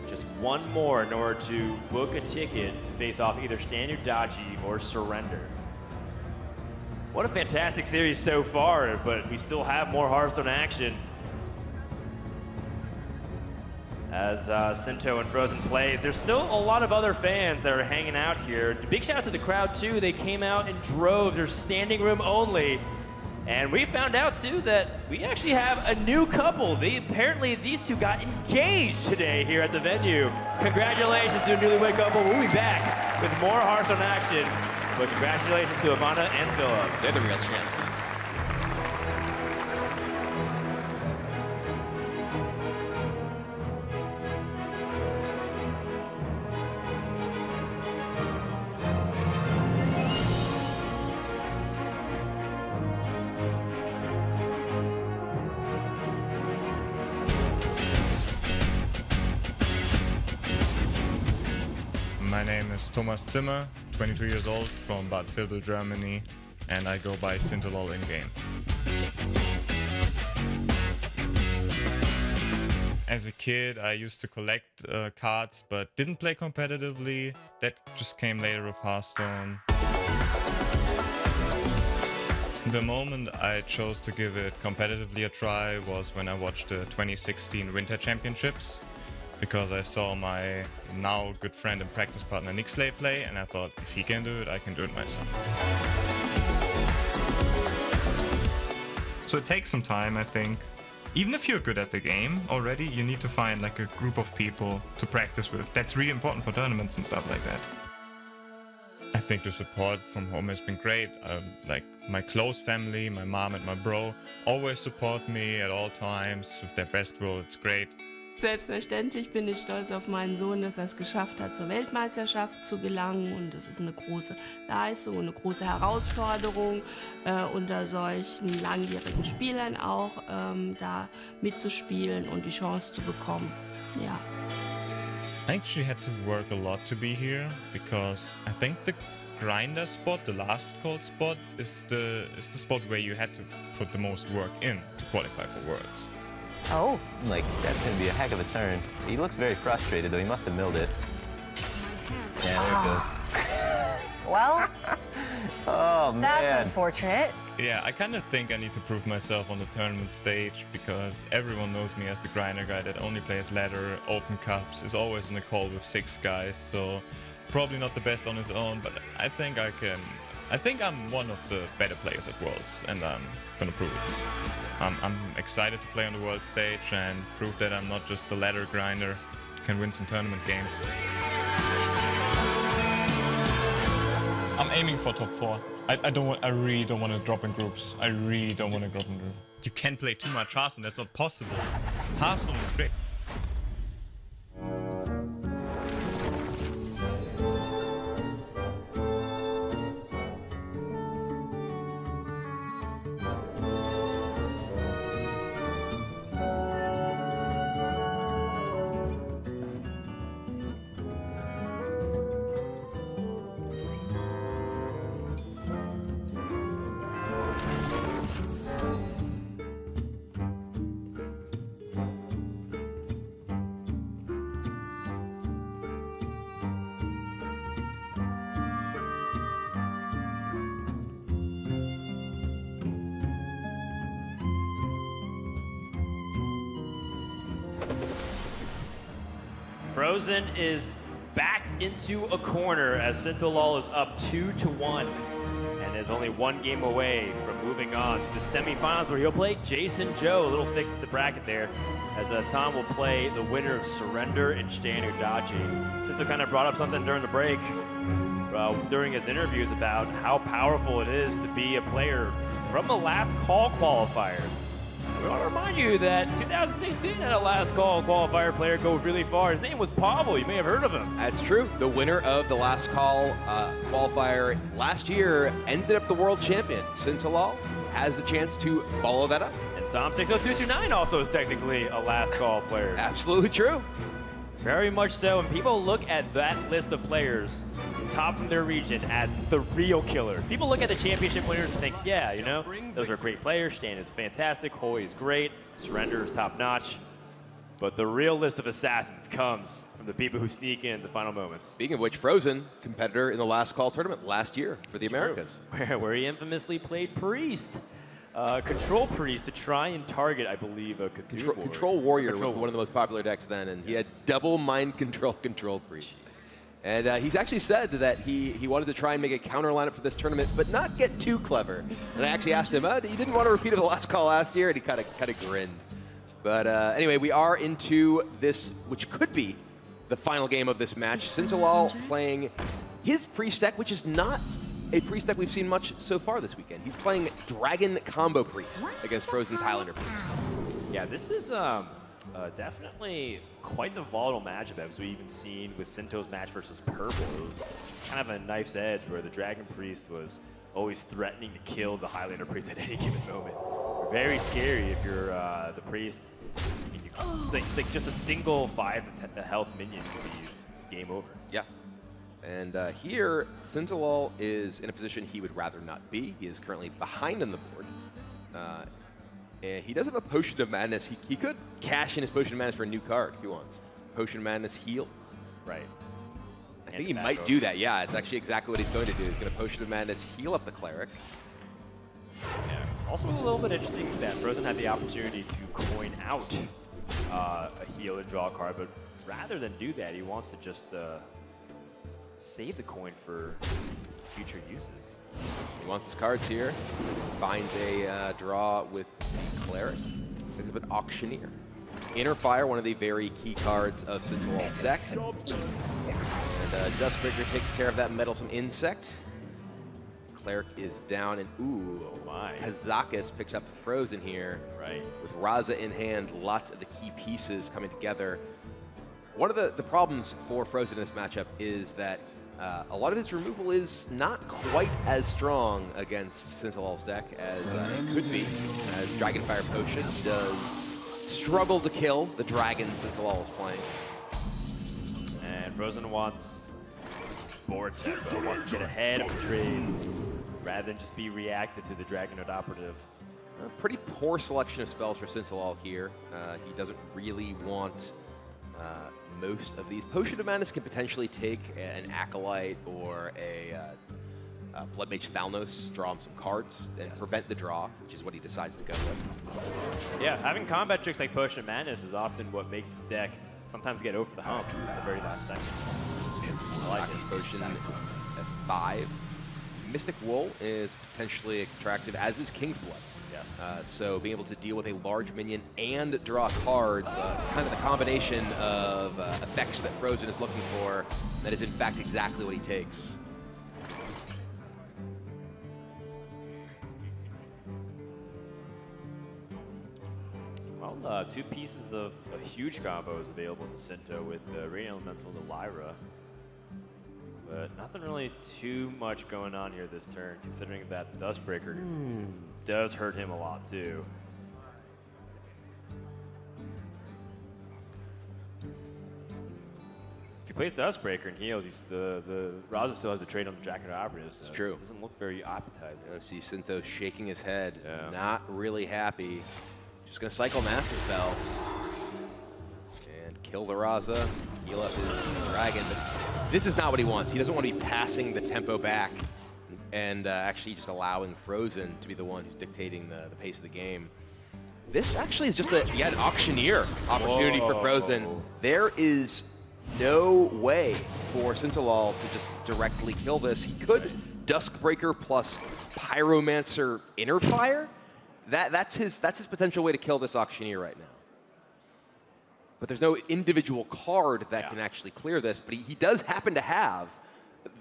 [SPEAKER 6] just 1 more in order to book a ticket to face off either Standard Dachi or Surrender. What a fantastic series so far, but we still have more Hearthstone action as Sinto and Fr0zen plays. There's still a lot of other fans that are hanging out here. Big shout out to the crowd too. They came out in droves. There's standing room only. And we found out too that we actually have a new couple. Apparently these two got engaged today here at the venue. Congratulations to the newlywed couple. We'll be back with more Hearthstone action. But congratulations to Amanda and Philip.
[SPEAKER 7] They're the real champs.
[SPEAKER 5] My name is Thomas Zimmer, 22 years old, from Bad Vilbel, Germany, and I go by Sintolol in-game. As a kid, I used to collect cards, but didn't play competitively. That just came later with Hearthstone. The moment I chose to give it competitively a try was when I watched the 2016 Winter Championships, because I saw my now good friend and practice partner Nixley play, and I thought, if he can do it, I can do it myself. So it takes some time, I think. Even if you're good at the game already, you need to find like a group of people to practice with. That's really important for tournaments and stuff like that. I think the support from home has been great. Like my close family, my mom and my bro always support me at all times with their best will. It's great.
[SPEAKER 13] Selbstverständlich bin ich stolz auf meinen Sohn, dass er es geschafft hat, zur Weltmeisterschaft zu gelangen. Und das ist eine große Leistung und eine große Herausforderung, unter solchen langjährigen Spielern auch da mitzuspielen und die Chance zu bekommen. Ja.
[SPEAKER 5] I actually had to work a lot to be here, because I think the grinder spot, the last call spot, is the spot where you had to put the most work in to qualify for Worlds.
[SPEAKER 14] Oh, like that's gonna be a heck of a turn. He looks very frustrated though. He must have milled it. Yeah, there it goes.
[SPEAKER 15] Well,
[SPEAKER 14] oh man,
[SPEAKER 15] that's unfortunate.
[SPEAKER 5] Yeah, I kind of think I need to prove myself on the tournament stage, because everyone knows me as the grinder guy that only plays ladder, open cups, is always in a call with 6 guys, so probably not the best on his own, but I think I can. I think I'm one of the better players at Worlds, and I'm gonna prove it. I'm excited to play on the world stage and prove that I'm not just a ladder grinder, can win some tournament games.
[SPEAKER 16] I'm aiming for top 4. I really don't want to drop in groups. I really don't want to drop in groups.
[SPEAKER 5] You can't play too much Hearthstone, that's not possible. Hearthstone is great.
[SPEAKER 2] Fr0zen is backed into a corner as Sintolol is up 2-1. And is only one game away from moving on to the semifinals, where he'll play Jason Joe. A little fix to the bracket there, as Tom will play the winner of Surrender and Stanu Dachi. Sinto kind of brought up something during the break, during his interviews, about how powerful it is to be a player from the last call qualifier. We want to remind you that 2016 had a last call qualifier player go really far. His name was Pavel. You may have heard of him.
[SPEAKER 7] That's true. The winner of the last call qualifier last year ended up the world champion. Sintolol has the chance to follow that up.
[SPEAKER 2] And Tom 60229 also is technically a last call player.
[SPEAKER 7] Absolutely true.
[SPEAKER 2] Very much so. And people look at that list of players, top from their region, as the real killers. People look at the championship winners and think, yeah, you know, those are great players. Stan is fantastic. Hoy is great. Surrender is top notch. But the real list of assassins comes from the people who sneak in the final moments.
[SPEAKER 7] Speaking of which, Fr0zen, competitor in the last call tournament last year for the Americas.
[SPEAKER 2] Where he infamously played Priest. Control Priest to try and target, I believe, a
[SPEAKER 7] Control Warrior was one of the most popular decks then, and he had double Mind Control Priest. And he's actually said that he wanted to try and make a counter lineup for this tournament, but not get too clever. And I actually asked him, you didn't want to repeat of the last call last year? And he kind of grinned. But anyway, we are into this, which could be the final game of this match. Sintolol playing his Priest deck, which is not a Priest deck we've seen much so far this weekend. He's playing Dragon Combo Priest against Fr0zen's Highlander Priest.
[SPEAKER 2] Yeah, this is definitely quite the volatile matchup, as we even seen with Sinto's match versus Purple. It was kind of a knife's edge, where the Dragon Priest was always threatening to kill the Highlander Priest at any given moment. Very scary if you're the Priest. It's like just a single 5 to 10 health minion could be game over.
[SPEAKER 7] Yeah. And here, Sintolol is in a position he would rather not be. He is currently behind on the board. And he does have a Potion of Madness. He could cash in his Potion of Madness for a new card if he wants. Potion of Madness heal.
[SPEAKER 2] Right.
[SPEAKER 7] I think he might do that. Yeah, it's actually exactly what he's going to do. He's going to Potion of Madness heal up the Cleric.
[SPEAKER 2] Yeah. Also a little bit interesting that Fr0zen had the opportunity to coin out a heal and draw a card, but rather than do that, he wants to just save the coin for future uses.
[SPEAKER 7] He wants his cards here. Finds a draw with Cleric. Picks up an Auctioneer. Inner Fire, one of the very key cards of Sintolol's deck. And Dustbreaker takes care of that Meddlesome Insect. Cleric is down, and ooh, Kazakis picks up Fr0zen here.
[SPEAKER 2] Right.
[SPEAKER 7] With Raza in hand, lots of the key pieces coming together. One of the problems for Fr0zen in this matchup is that a lot of his removal is not quite as strong against Sintolol's deck as it could be, as Dragonfire Potion does struggle to kill the dragons Sintolol is playing.
[SPEAKER 2] And Fr0zen wants board tempo, wants to get ahead of the trades rather than just be reactive to the Dragonode Operative.
[SPEAKER 7] A pretty poor selection of spells for Sintolol here. He doesn't really want most of these. Potion of Madness can potentially take an Acolyte or a Blood Mage Thalnos, draw him some cards, and prevent the draw, which is what he decides to go with.
[SPEAKER 2] Yeah, having combat tricks like Potion of Madness is often what makes his deck sometimes get over the hump at the very last second. I like it.
[SPEAKER 7] Potion at 5. Mystic Wool is potentially attractive, as is King's Blood.
[SPEAKER 2] Yes.
[SPEAKER 7] So being able to deal with a large minion and draw cards, kind of the combination of effects that Fr0zen is looking for, that is in fact exactly what he takes.
[SPEAKER 2] Well, 2 pieces of a huge combo is available to Sinto with the Radiant Elemental and the Lyra. But nothing really too much going on here this turn, considering that the Dustbreaker does hurt him a lot too. If he plays Dustbreaker and heals, the Raza still has to trade on the Dragonode Operative. So
[SPEAKER 7] It's true.
[SPEAKER 2] It doesn't look very appetizing.
[SPEAKER 7] I see Sinto shaking his head, not really happy. Just gonna cycle Master Spell and kill the Raza, heal up his dragon. But this is not what he wants. He doesn't want to be passing the tempo back and actually just allowing Fr0zen to be the one who's dictating the pace of the game. This actually is just an Auctioneer opportunity for Fr0zen. There is no way for Sintolol to just directly kill this. He could Duskbreaker plus Pyromancer Inner Fire. That's his potential way to kill this Auctioneer right now. But there's no individual card that can actually clear this, but he does happen to have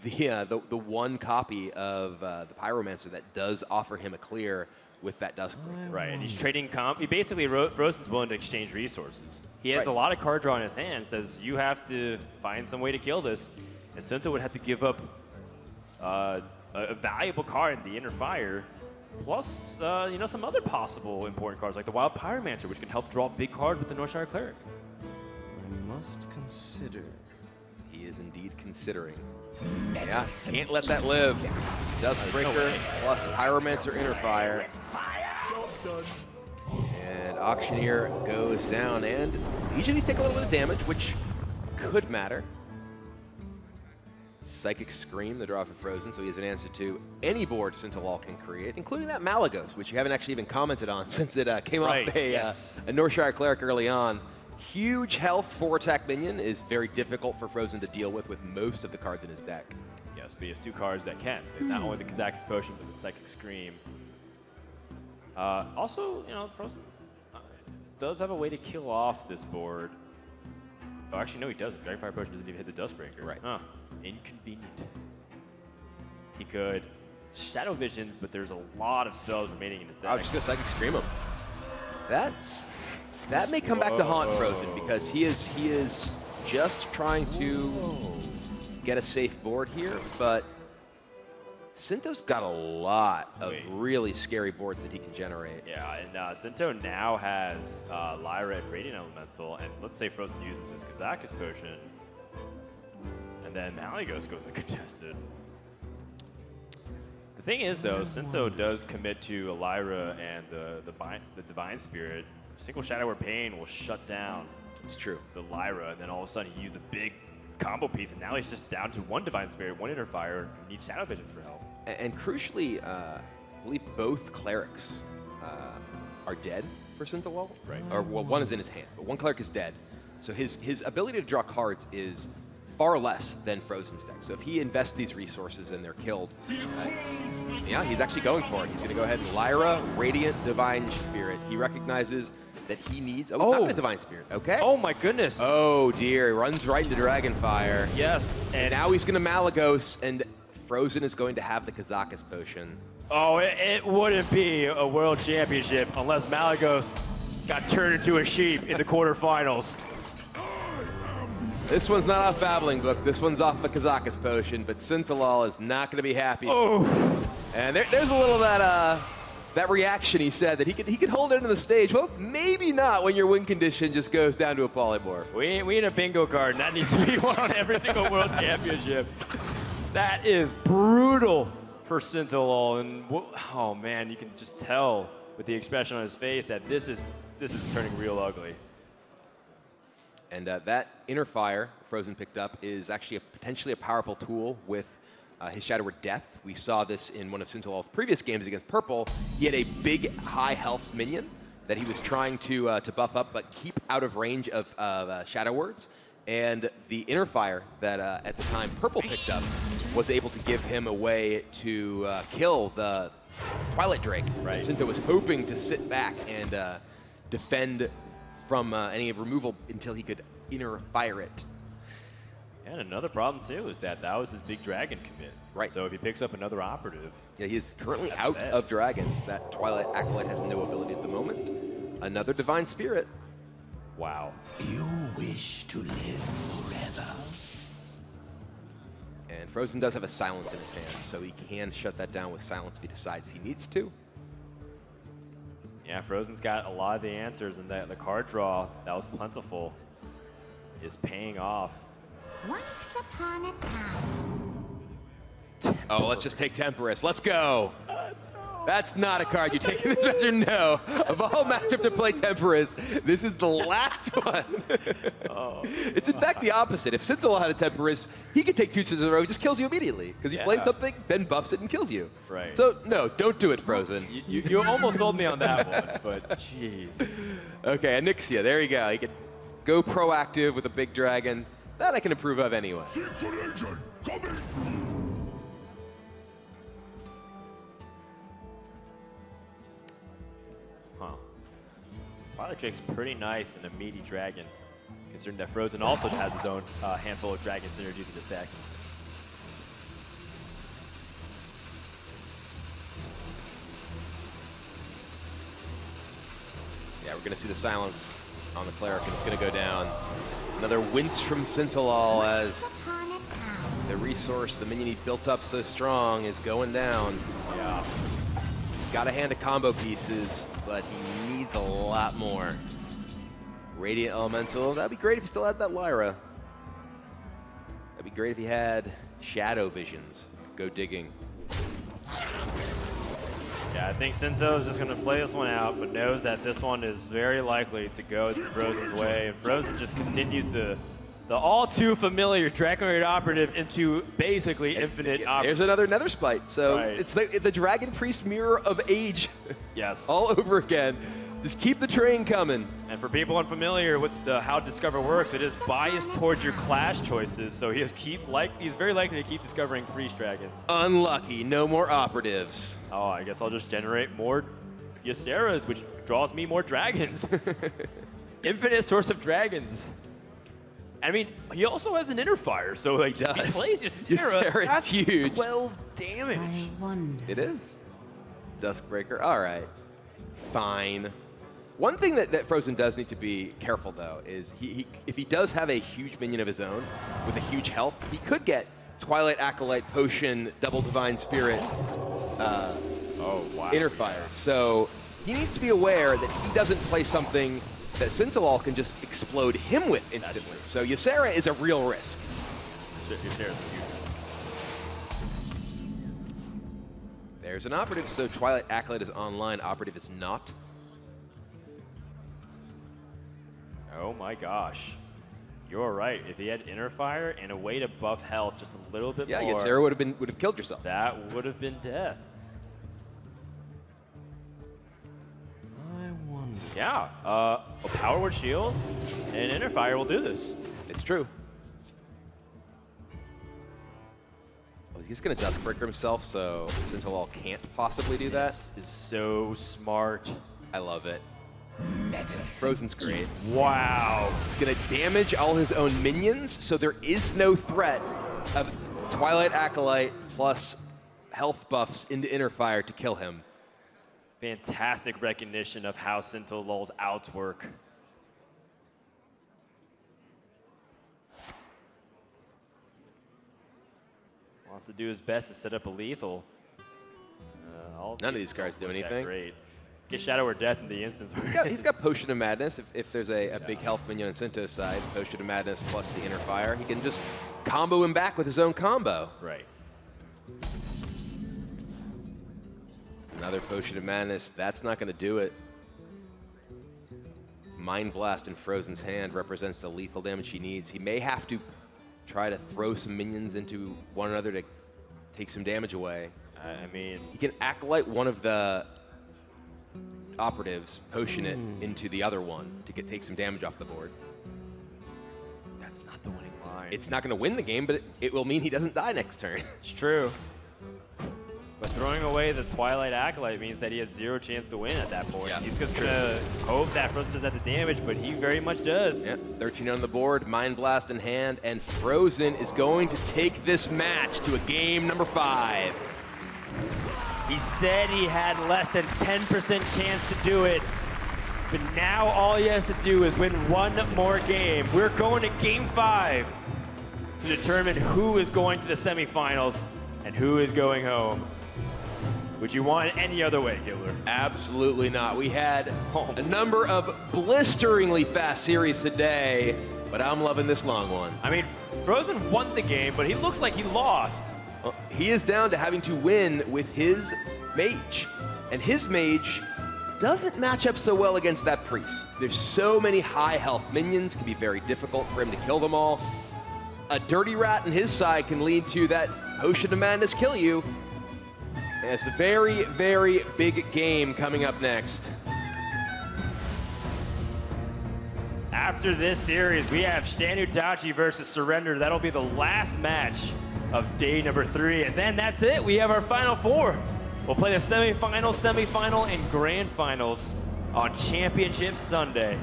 [SPEAKER 7] the one copy of the Pyromancer that does offer him a clear with that Duskbreaker.
[SPEAKER 2] Right, and he's trading comp. He basically, Fr0zen's willing to exchange resources. He has a lot of card draw in his hand, says you have to find some way to kill this, and Sinto would have to give up a valuable card in the Inner Fire, plus you know, some other possible important cards like the Wild Pyromancer, which can help draw big cards with the Northshire Cleric.
[SPEAKER 9] I must consider.
[SPEAKER 7] He is indeed considering. Yeah, can't let that live. Duskbreaker plus Pyromancer Inner Fire. And Auctioneer goes down, and each of these take a little bit of damage, which could matter. Psychic Scream, the draw for Fr0zen, so he has an answer to any board Sintolol can create, including that Malagos, which you haven't actually even commented on since it came off a Northshire Cleric early on. Huge health 4-attack minion is very difficult for Fr0zen to deal with most of the cards in his deck.
[SPEAKER 2] Yes, but he has 2 cards that can. Not only the Kazakis Potion, but the Psychic Scream. Also, you know, Fr0zen does have a way to kill off this board. Oh, actually, no, he doesn't. Dragonfire Potion doesn't even hit the Dustbreaker.
[SPEAKER 7] Right.
[SPEAKER 2] Huh. Inconvenient. He could Shadow Visions, but there's a lot of spells remaining in his deck.
[SPEAKER 7] I was just going to Psychic Scream him. That may come back to haunt Fr0zen, because he is just trying to get a safe board here, but Sinto's got a lot of really scary boards that he can generate.
[SPEAKER 2] Yeah, and Sinto now has Lyra and Radiant Elemental, and let's say Fr0zen uses his Kazakis Potion, and
[SPEAKER 6] then Malygos goes uncontested. The thing is, though, Sinto does commit to a Lyra and the Divine Spirit. Single Shadow or Pain will shut down.
[SPEAKER 7] It's true.
[SPEAKER 6] The Lyra, and then all of a sudden he used a big combo piece, and now he's just down to 1 Divine Spirit, 1 Inner Fire, and needs Shadow Visions for help.
[SPEAKER 7] And crucially, I believe both clerics are dead for Sintolol.
[SPEAKER 6] Right.
[SPEAKER 7] Or well, 1 is in his hand, but 1 cleric is dead. So his ability to draw cards is far less than Fr0zen's deck. So if he invests these resources and they're killed, yeah, he's actually going for it. He's going to go ahead and Lyra, Radiant, Divine Spirit. He recognizes that he needs. Oh, not a Divine Spirit. Okay.
[SPEAKER 6] Oh my goodness.
[SPEAKER 7] Oh dear, he runs right into Dragonfire.
[SPEAKER 6] Yes.
[SPEAKER 7] And now he's going to Malygos, and Fr0zen is going to have the Kazakus potion.
[SPEAKER 6] Oh, it wouldn't be a world championship unless Malygos got turned into a sheep in the quarterfinals.
[SPEAKER 7] This one's not off Babbling Book. This one's off the Kazakus potion, but Sintolol is not going to be happy.
[SPEAKER 6] Oh.
[SPEAKER 7] And there's a little of that reaction he said that he could hold it into the stage. Well, maybe not when your win condition just goes down to a polymorph.
[SPEAKER 6] We need a bingo card, and that needs to be one on every single world championship. That is brutal for Sintolol, and oh man, you can just tell with the expression on his face that this is turning real ugly.
[SPEAKER 7] And that Inner Fire Fr0zen picked up is actually potentially a powerful tool with his Shadow Word Death. We saw this in one of Sintolol's previous games against Purple. He had a big high health minion that he was trying to buff up but keep out of range of Shadow Words. And the Inner Fire that at the time Purple picked up was able to give him a way to kill the Twilight Drake. Right. Sinto was hoping to sit back and defend from any removal until he could Inner Fire it.
[SPEAKER 6] And another problem too is that was his big dragon commit.
[SPEAKER 7] Right.
[SPEAKER 6] So if he picks up another operative.
[SPEAKER 7] Yeah, he's currently out of dragons. That Twilight Acolyte has no ability at the moment. Another Divine Spirit.
[SPEAKER 6] Wow.
[SPEAKER 12] You wish to live forever.
[SPEAKER 7] And Fr0zen does have a Silence in his hand, so he can shut that down with Silence if he decides he needs to.
[SPEAKER 6] Yeah, Fr0zen's got a lot of the answers, and the card draw that was plentiful is paying off.
[SPEAKER 15] Once upon a time.
[SPEAKER 7] Oh, let's just take Temperus. Let's go. That's not a card you take in this measure, no. Of all matchup to play Temperus, this is the last one. It's in fact the opposite. If Sintolol had a Temperus, he could take 2 turns in a row, he just kills you immediately. Because he plays something, then buffs it and kills you.
[SPEAKER 6] Right.
[SPEAKER 7] So, no, don't do it, Fr0zen.
[SPEAKER 6] You almost sold me on that one, but jeez.
[SPEAKER 7] Okay, Onyxia, there you go. You could go proactive with a big dragon. That I can approve of anyway.
[SPEAKER 6] Huh. Twilight Drake's pretty nice in a meaty dragon, considering that Fr0zen also has his own handful of dragon synergies in his deck.
[SPEAKER 7] Yeah, we're going to see the Silence on the Cleric, and it's going to go down. Another wince from Sintolol as the resource, the minion he built up so strong, is going down. Yeah. Got a hand of combo pieces, but he needs a lot more. Radiant Elemental, that'd be great if he still had that Lyra. That'd be great if he had Shadow Visions. Go digging.
[SPEAKER 6] Yeah, I think Sinto's just going to play this one out, but knows that this one is very likely to go Fr0zen's way. And Fr0zen just continues the all too familiar Dragon Operative into basically infinite operative.
[SPEAKER 7] There's another Nether Spite. So it's the Dragon Priest Mirror of Age.
[SPEAKER 6] Yes.
[SPEAKER 7] All over again. Just keep the train coming.
[SPEAKER 6] And for people unfamiliar with how Discover works, it is biased towards your clash choices. So he's very likely to keep discovering Freeze Dragons.
[SPEAKER 7] Unlucky, no more operatives.
[SPEAKER 6] Oh, I guess I'll just generate more Yseras, which draws me more dragons. Infinite source of dragons. I mean, he also has an Inner Fire, so like if he plays Ysera, that's
[SPEAKER 7] huge.
[SPEAKER 6] 12 damage.
[SPEAKER 7] It is. Duskbreaker, all right. Fine. One thing that Fr0zen does need to be careful, though, is if he does have a huge minion of his own with a huge health, he could get Twilight Acolyte, Potion, Double Divine Spirit, Inner Fire. So he needs to be aware that he doesn't play something that Sintolol can just explode him with instantly. So Ysera is a real risk.
[SPEAKER 6] your shares of futures.
[SPEAKER 7] There's an operative, so Twilight Acolyte is online, operative is not.
[SPEAKER 6] Oh my gosh. You're right. If he had Inner Fire and a way to buff health just a little bit more.
[SPEAKER 7] Yeah, Ysera would have killed yourself.
[SPEAKER 6] That would have been death. I wonder. Yeah, a Power Word Shield and Inner Fire will do this.
[SPEAKER 7] It's true. Well, he's going to Duskbreaker himself, so Sintolol can't possibly do that.
[SPEAKER 6] This is so smart.
[SPEAKER 7] I love it. Fr0zen's great.
[SPEAKER 6] Wow.
[SPEAKER 7] He's going to damage all his own minions, so there is no threat of Twilight Acolyte plus health buffs into Inner Fire to kill him.
[SPEAKER 6] Fantastic recognition of how Sintolol's outs work. Wants to do his best to set up a lethal.
[SPEAKER 7] None of these cards do anything.
[SPEAKER 6] Great. Get Shadow or Death in the instance.
[SPEAKER 7] He's got Potion of Madness. If there's a big health minion on Sinto's side, Potion of Madness plus the Inner Fire, he can just combo him back with his own combo.
[SPEAKER 6] Right.
[SPEAKER 7] Another Potion of Madness. That's not going to do it. Mind Blast in Fr0zen's hand represents the lethal damage he needs. He may have to try to throw some minions into one another to take some damage away.
[SPEAKER 6] I mean,
[SPEAKER 7] he can Acolyte one of the operatives, potion it into the other one to take some damage off the board.
[SPEAKER 6] That's not the winning line.
[SPEAKER 7] It's not going to win the game, but it will mean he doesn't die next turn.
[SPEAKER 6] It's true. But throwing away the Twilight Acolyte means that he has zero chance to win at that point. Yeah, he's just going to hope that Fr0zen does that the damage, but he very much does.
[SPEAKER 7] Yep, 13 on the board, Mind Blast in hand, and Fr0zen is going to take this match to a game number 5.
[SPEAKER 6] He said he had less than 10% chance to do it, but now all he has to do is win one more game. We're going to game 5 to determine who is going to the semifinals and who is going home. Would you want it any other way, Gilbert?
[SPEAKER 7] Absolutely not. We had a number of blisteringly fast series today, but I'm loving this long one.
[SPEAKER 6] I mean, Fr0zen won the game, but he looks like he lost.
[SPEAKER 7] Well, he is down to having to win with his Mage, and his Mage doesn't match up so well against that Priest. There's so many high health minions, it can be very difficult for him to kill them all. A Dirty Rat on his side can lead to that Potion of Madness kill you. And it's a very, very big game coming up next.
[SPEAKER 6] After this series, we have Stanutachi versus Surrender. That'll be the last match of day number 3. And then that's it. We have our final 4. We'll play the semifinal, and grand finals on Championship Sunday.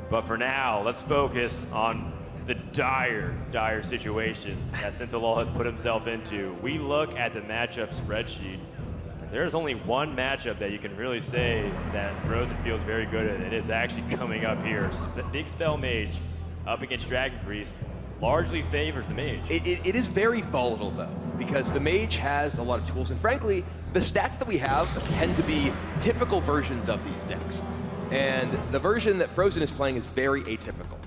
[SPEAKER 6] But for now, let's focus on the dire situation that Sintolol has put himself into. We look at the matchup spreadsheet. There's only one matchup that you can really say that Fr0zen feels very good at. It is actually coming up here. Big Spell Mage up against Dragon Priest largely favors the Mage.
[SPEAKER 7] It is very volatile, though, because the Mage has a lot of tools, and frankly, the stats that we have tend to be typical versions of these decks. And the version that Fr0zen is playing is very atypical.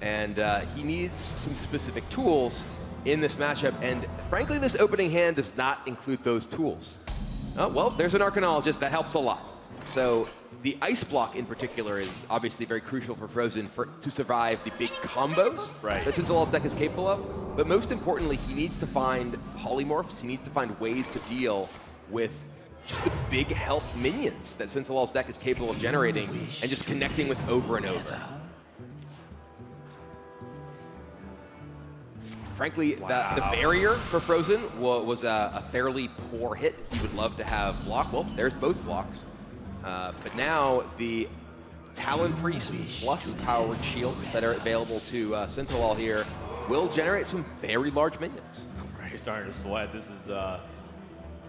[SPEAKER 7] And he needs some specific tools in this matchup, and frankly, this opening hand does not include those tools. Oh, well, there's an Arcanologist. That helps a lot. So the Ice Block in particular is obviously very crucial for Fr0zen to survive the big combos that Sintolol's deck is capable of. But most importantly, he needs to find polymorphs. He needs to find ways to deal with just the big health minions that Sintolol's deck is capable of generating and just connecting with over and over. Frankly, the barrier for Fr0zen was a fairly poor hit. He would love to have block. Well, there's both blocks. But now the Talon Priest plus Powered Shields that are available to Sintolol here will generate some very large minions.
[SPEAKER 6] You're starting to sweat. This is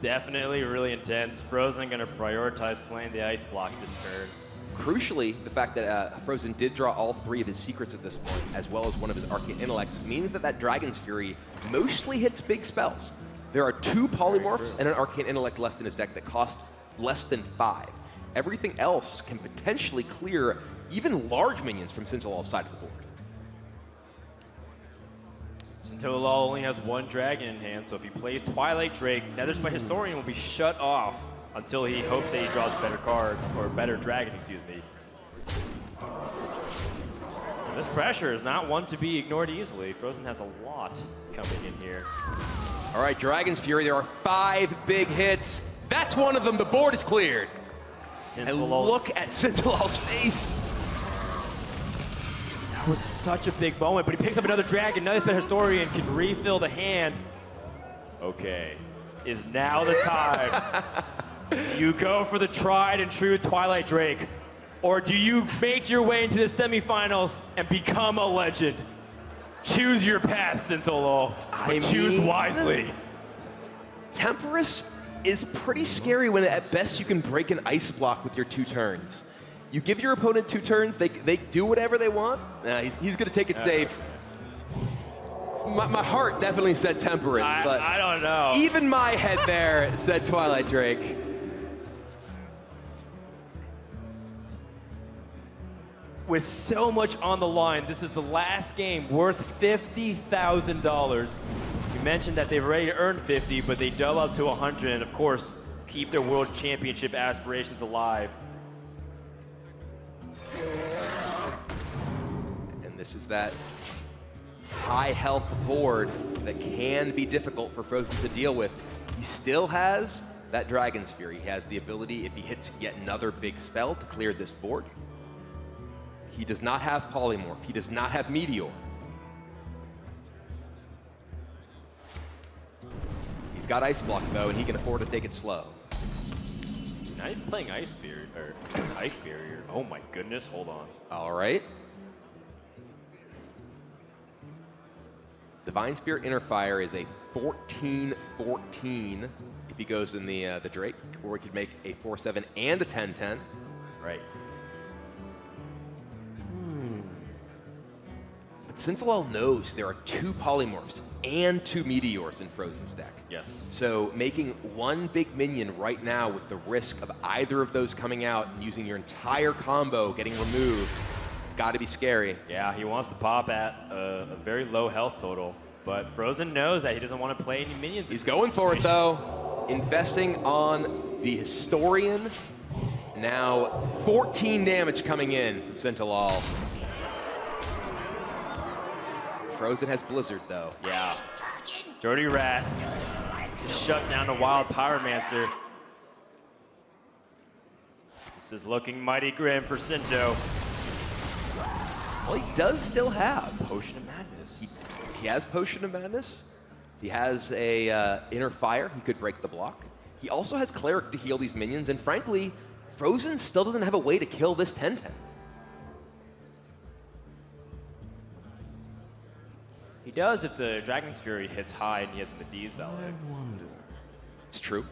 [SPEAKER 6] definitely really intense. Fr0zen going to prioritize playing the Ice Block this turn.
[SPEAKER 7] Crucially, the fact that Fr0zen did draw all 3 of his secrets at this point, as well as one of his Arcane Intellects, means that Dragon's Fury mostly hits big spells. There are 2 polymorphs and an Arcane Intellect left in his deck that cost less than 5. Everything else can potentially clear even large minions from Sintolol's side of the board.
[SPEAKER 6] Sintolol only has one dragon in hand, so if he plays Twilight Drake, Netherspite Historian will be shut off until he hopes that he draws a better card, or a better dragon, excuse me. So this pressure is not one to be ignored easily. Fr0zen has a lot coming in here.
[SPEAKER 7] All right, Dragon's Fury, there are 5 big hits. That's one of them, the board is cleared. And look at Sintolol's face.
[SPEAKER 6] That was such a big moment, but he picks up another dragon. Netherspite Historian can refill the hand. Okay, is now the time. Do you go for the tried and true Twilight Drake, or do you make your way into the semifinals and become a legend? Choose your path, Sintolol, but choose wisely.
[SPEAKER 7] Temperus is pretty scary when at best you can break an ice block with your 2 turns. You give your opponent 2 turns, they do whatever they want. Nah, he's gonna take it safe. My heart definitely said Temperance, but
[SPEAKER 6] I don't know.
[SPEAKER 7] Even my head there said Twilight Drake.
[SPEAKER 6] With so much on the line, this is the last game worth $50,000. You mentioned that they've already earned 50, but they double up to 100, and of course, keep their world championship aspirations alive.
[SPEAKER 7] And this is that high health board that can be difficult for Fr0zen to deal with. He still has that Dragon's Fury. He has the ability, if he hits yet another big spell, to clear this board. He does not have Polymorph. He does not have Meteor. He's got Ice Block, though, and he can afford to take it slow.
[SPEAKER 6] Now he's playing Ice Barrier, or Ice Barrier. Oh my goodness, hold on.
[SPEAKER 7] All right. Divine Spirit Inner Fire is a 14-14 if he goes in the Drake, or he could make a 4-7 and a 10-10.
[SPEAKER 6] Right.
[SPEAKER 7] But Sintolol knows there are 2 Polymorphs and 2 Meteors in Fr0zen's deck.
[SPEAKER 6] Yes.
[SPEAKER 7] So making one big minion right now with the risk of either of those coming out and using your entire combo getting removed, it's got to be scary.
[SPEAKER 6] Yeah, he wants to pop at a very low health total, but Fr0zen knows that he doesn't want to play any minions.
[SPEAKER 7] He's going for it, though. Investing on the Historian. Now 14 damage coming in from Sintolol. Fr0zen has Blizzard, though.
[SPEAKER 6] Yeah. Dirty Rat to shut down the Wild Pyromancer. This is looking mighty grim for Sinto.
[SPEAKER 7] Well, he does still have
[SPEAKER 6] Potion of Madness.
[SPEAKER 7] He has Potion of Madness. He has a Inner Fire. He could break the block. He also has Cleric to heal these minions, and frankly, Fr0zen still doesn't have a way to kill this 10-10.
[SPEAKER 6] He does if the Dragon's Fury hits high and he has the Medivh Valet.
[SPEAKER 7] It's true.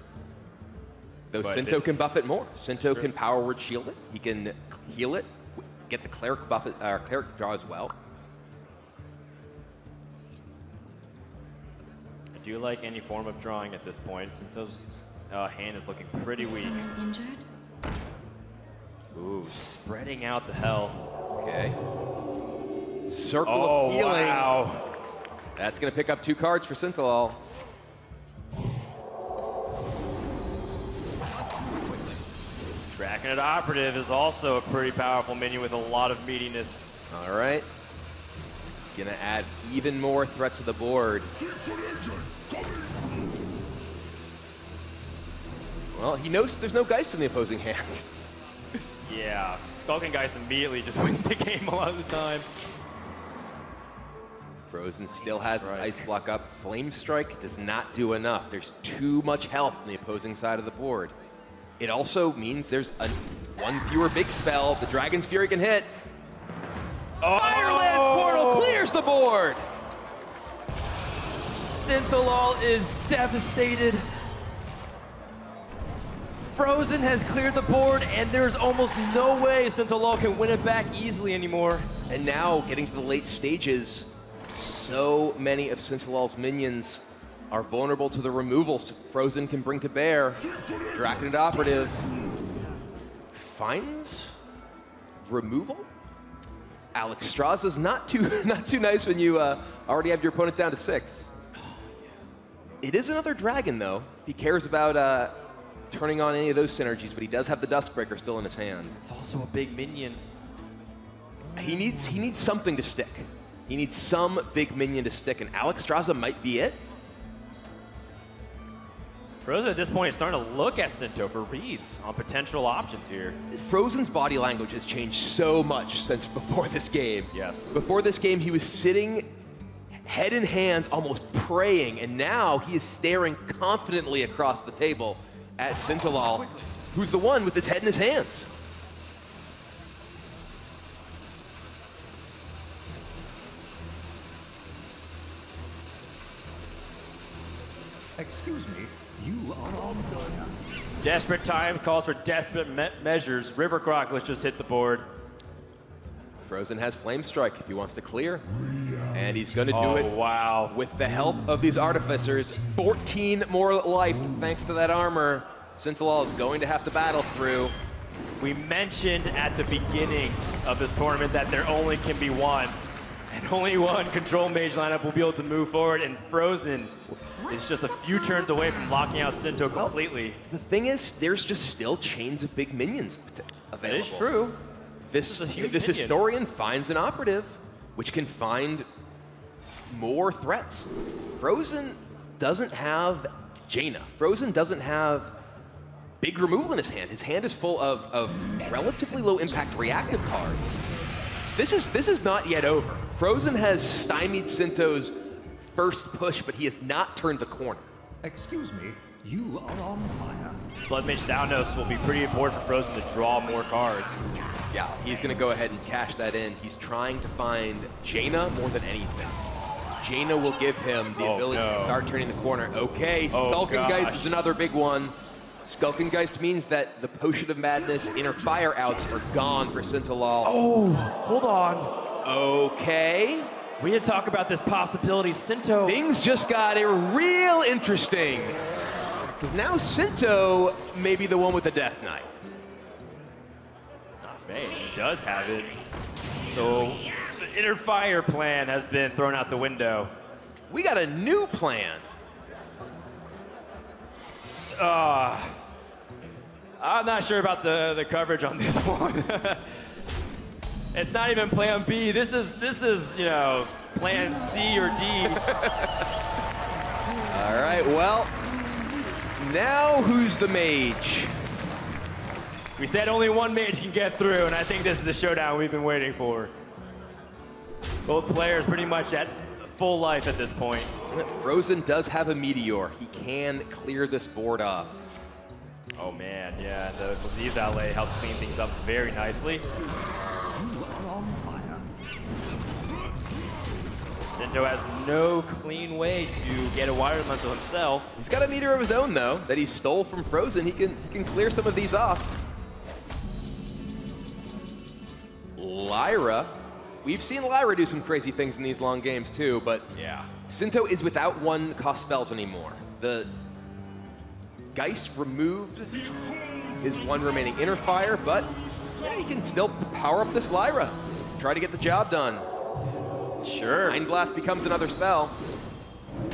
[SPEAKER 7] Though Sinto can buff it more. Sinto can Power Word shield it. He can heal it, get the Cleric buff it, Cleric draw as well.
[SPEAKER 6] I do like any form of drawing at this point. Sinto's hand is looking pretty weak.
[SPEAKER 8] Injured?
[SPEAKER 6] Ooh, spreading out the hell.
[SPEAKER 7] Okay. Circle of healing.
[SPEAKER 6] Wow.
[SPEAKER 7] That's going to pick up 2 cards for Sintolol.
[SPEAKER 6] Draconid Operative is also a pretty powerful minion with a lot of meatiness.
[SPEAKER 7] All right. Going to add even more threat to the board. Well, he knows there's no Geist in the opposing hand.
[SPEAKER 6] Yeah, Skulking Geist immediately just wins the game a lot of the time.
[SPEAKER 7] Fr0zen still has his Ice Block up. Flame Strike does not do enough. There's too much health on the opposing side of the board. It also means there's one fewer big spell the Dragon's Fury can hit.
[SPEAKER 6] Oh!
[SPEAKER 7] Fireland Portal clears the board!
[SPEAKER 6] Sintolol is devastated. Fr0zen has cleared the board, and there's almost no way Sintolol can win it back easily anymore.
[SPEAKER 7] And now, getting to the late stages, so many of Sintolol's minions are vulnerable to the removals Fr0zen can bring to bear. Draconid Operative finds removal? Alex Straza's not too nice when you already have your opponent down to 6. It is another dragon, though. If he cares about turning on any of those synergies, but he does have the Duskbreaker still in his hand.
[SPEAKER 6] It's also a big minion.
[SPEAKER 7] He needs something to stick. He needs some big minion to stick, and Alex Straza might be it.
[SPEAKER 6] Fr0zen at this point is starting to look at Sinto for reads on potential options here.
[SPEAKER 7] Fr0zen's body language has changed so much since before this game.
[SPEAKER 6] Yes.
[SPEAKER 7] Before this game, he was sitting head in hands, almost praying, and now he is staring confidently across the table at Sintolol, who's the one with his head in his hands.
[SPEAKER 12] Excuse me, you are on fire.
[SPEAKER 6] Desperate time calls for desperate measures. River Crocodile just hit the board.
[SPEAKER 7] Fr0zen has Flame Strike if he wants to clear. And he's going to do it
[SPEAKER 6] wow.
[SPEAKER 7] with the help of these Artificers. 14 more life thanks to that armor. Sintolol is going to have to battle through.
[SPEAKER 6] We mentioned at the beginning of this tournament that there only can be one. And only one Control Mage lineup will be able to move forward, and Fr0zen is just a few turns away from locking out Sinto completely.
[SPEAKER 7] The thing is, there's just still chains of big minions available.
[SPEAKER 6] That is true.
[SPEAKER 7] This historian finds an operative, which can find more threats. Fr0zen doesn't have Jaina. Fr0zen doesn't have big removal in his hand. His hand is full of relatively low impact reactive cards. This is not yet over. Fr0zen has stymied Sinto's first push, but he has not turned the corner.
[SPEAKER 12] Excuse me, you are on fire.
[SPEAKER 6] Blood Mage Downdos will be pretty important for Fr0zen to draw more cards.
[SPEAKER 7] Yeah, he's going to go ahead and cash that in. He's trying to find Jaina more than anything. Jaina will give him the ability to start turning the corner. Okay, Skulkengeist is another big one. Skulkengeist means that the Potion of Madness inner fire outs are gone for Sintolol.
[SPEAKER 6] Oh, hold on.
[SPEAKER 7] Okay.
[SPEAKER 6] We didn't talk about this possibility, Sinto.
[SPEAKER 7] Things just got real interesting. Because now Sinto may be the one with the Death Knight.
[SPEAKER 6] Mage, he does have it. So the inner fire plan has been thrown out the window.
[SPEAKER 7] We got a new plan.
[SPEAKER 6] I'm not sure about the coverage on this one. It's not even plan B. This is, you know, plan C or D.
[SPEAKER 7] All right, well, now who's the mage?
[SPEAKER 6] We said only one mage can get through, and I think this is the showdown we've been waiting for. Both players pretty much at full life at this point.
[SPEAKER 7] Fr0zen does have a Meteor. He can clear this board up.
[SPEAKER 6] Oh man, yeah, the Disease Alley helps clean things up very nicely.
[SPEAKER 12] You are on fire.
[SPEAKER 6] Sinto has no clean way to get a Water Elemental himself.
[SPEAKER 7] He's got a Meteor of his own, though, that he stole from Fr0zen. He can clear some of these off. Lyra. We've seen Lyra do some crazy things in these long games, too, but
[SPEAKER 6] yeah,
[SPEAKER 7] Sinto is without one-cost spells anymore. The Geist removed his one remaining inner fire, but yeah, he can still power up this Lyra. Try to get the job done.
[SPEAKER 6] Sure.
[SPEAKER 7] Mind Blast becomes another spell.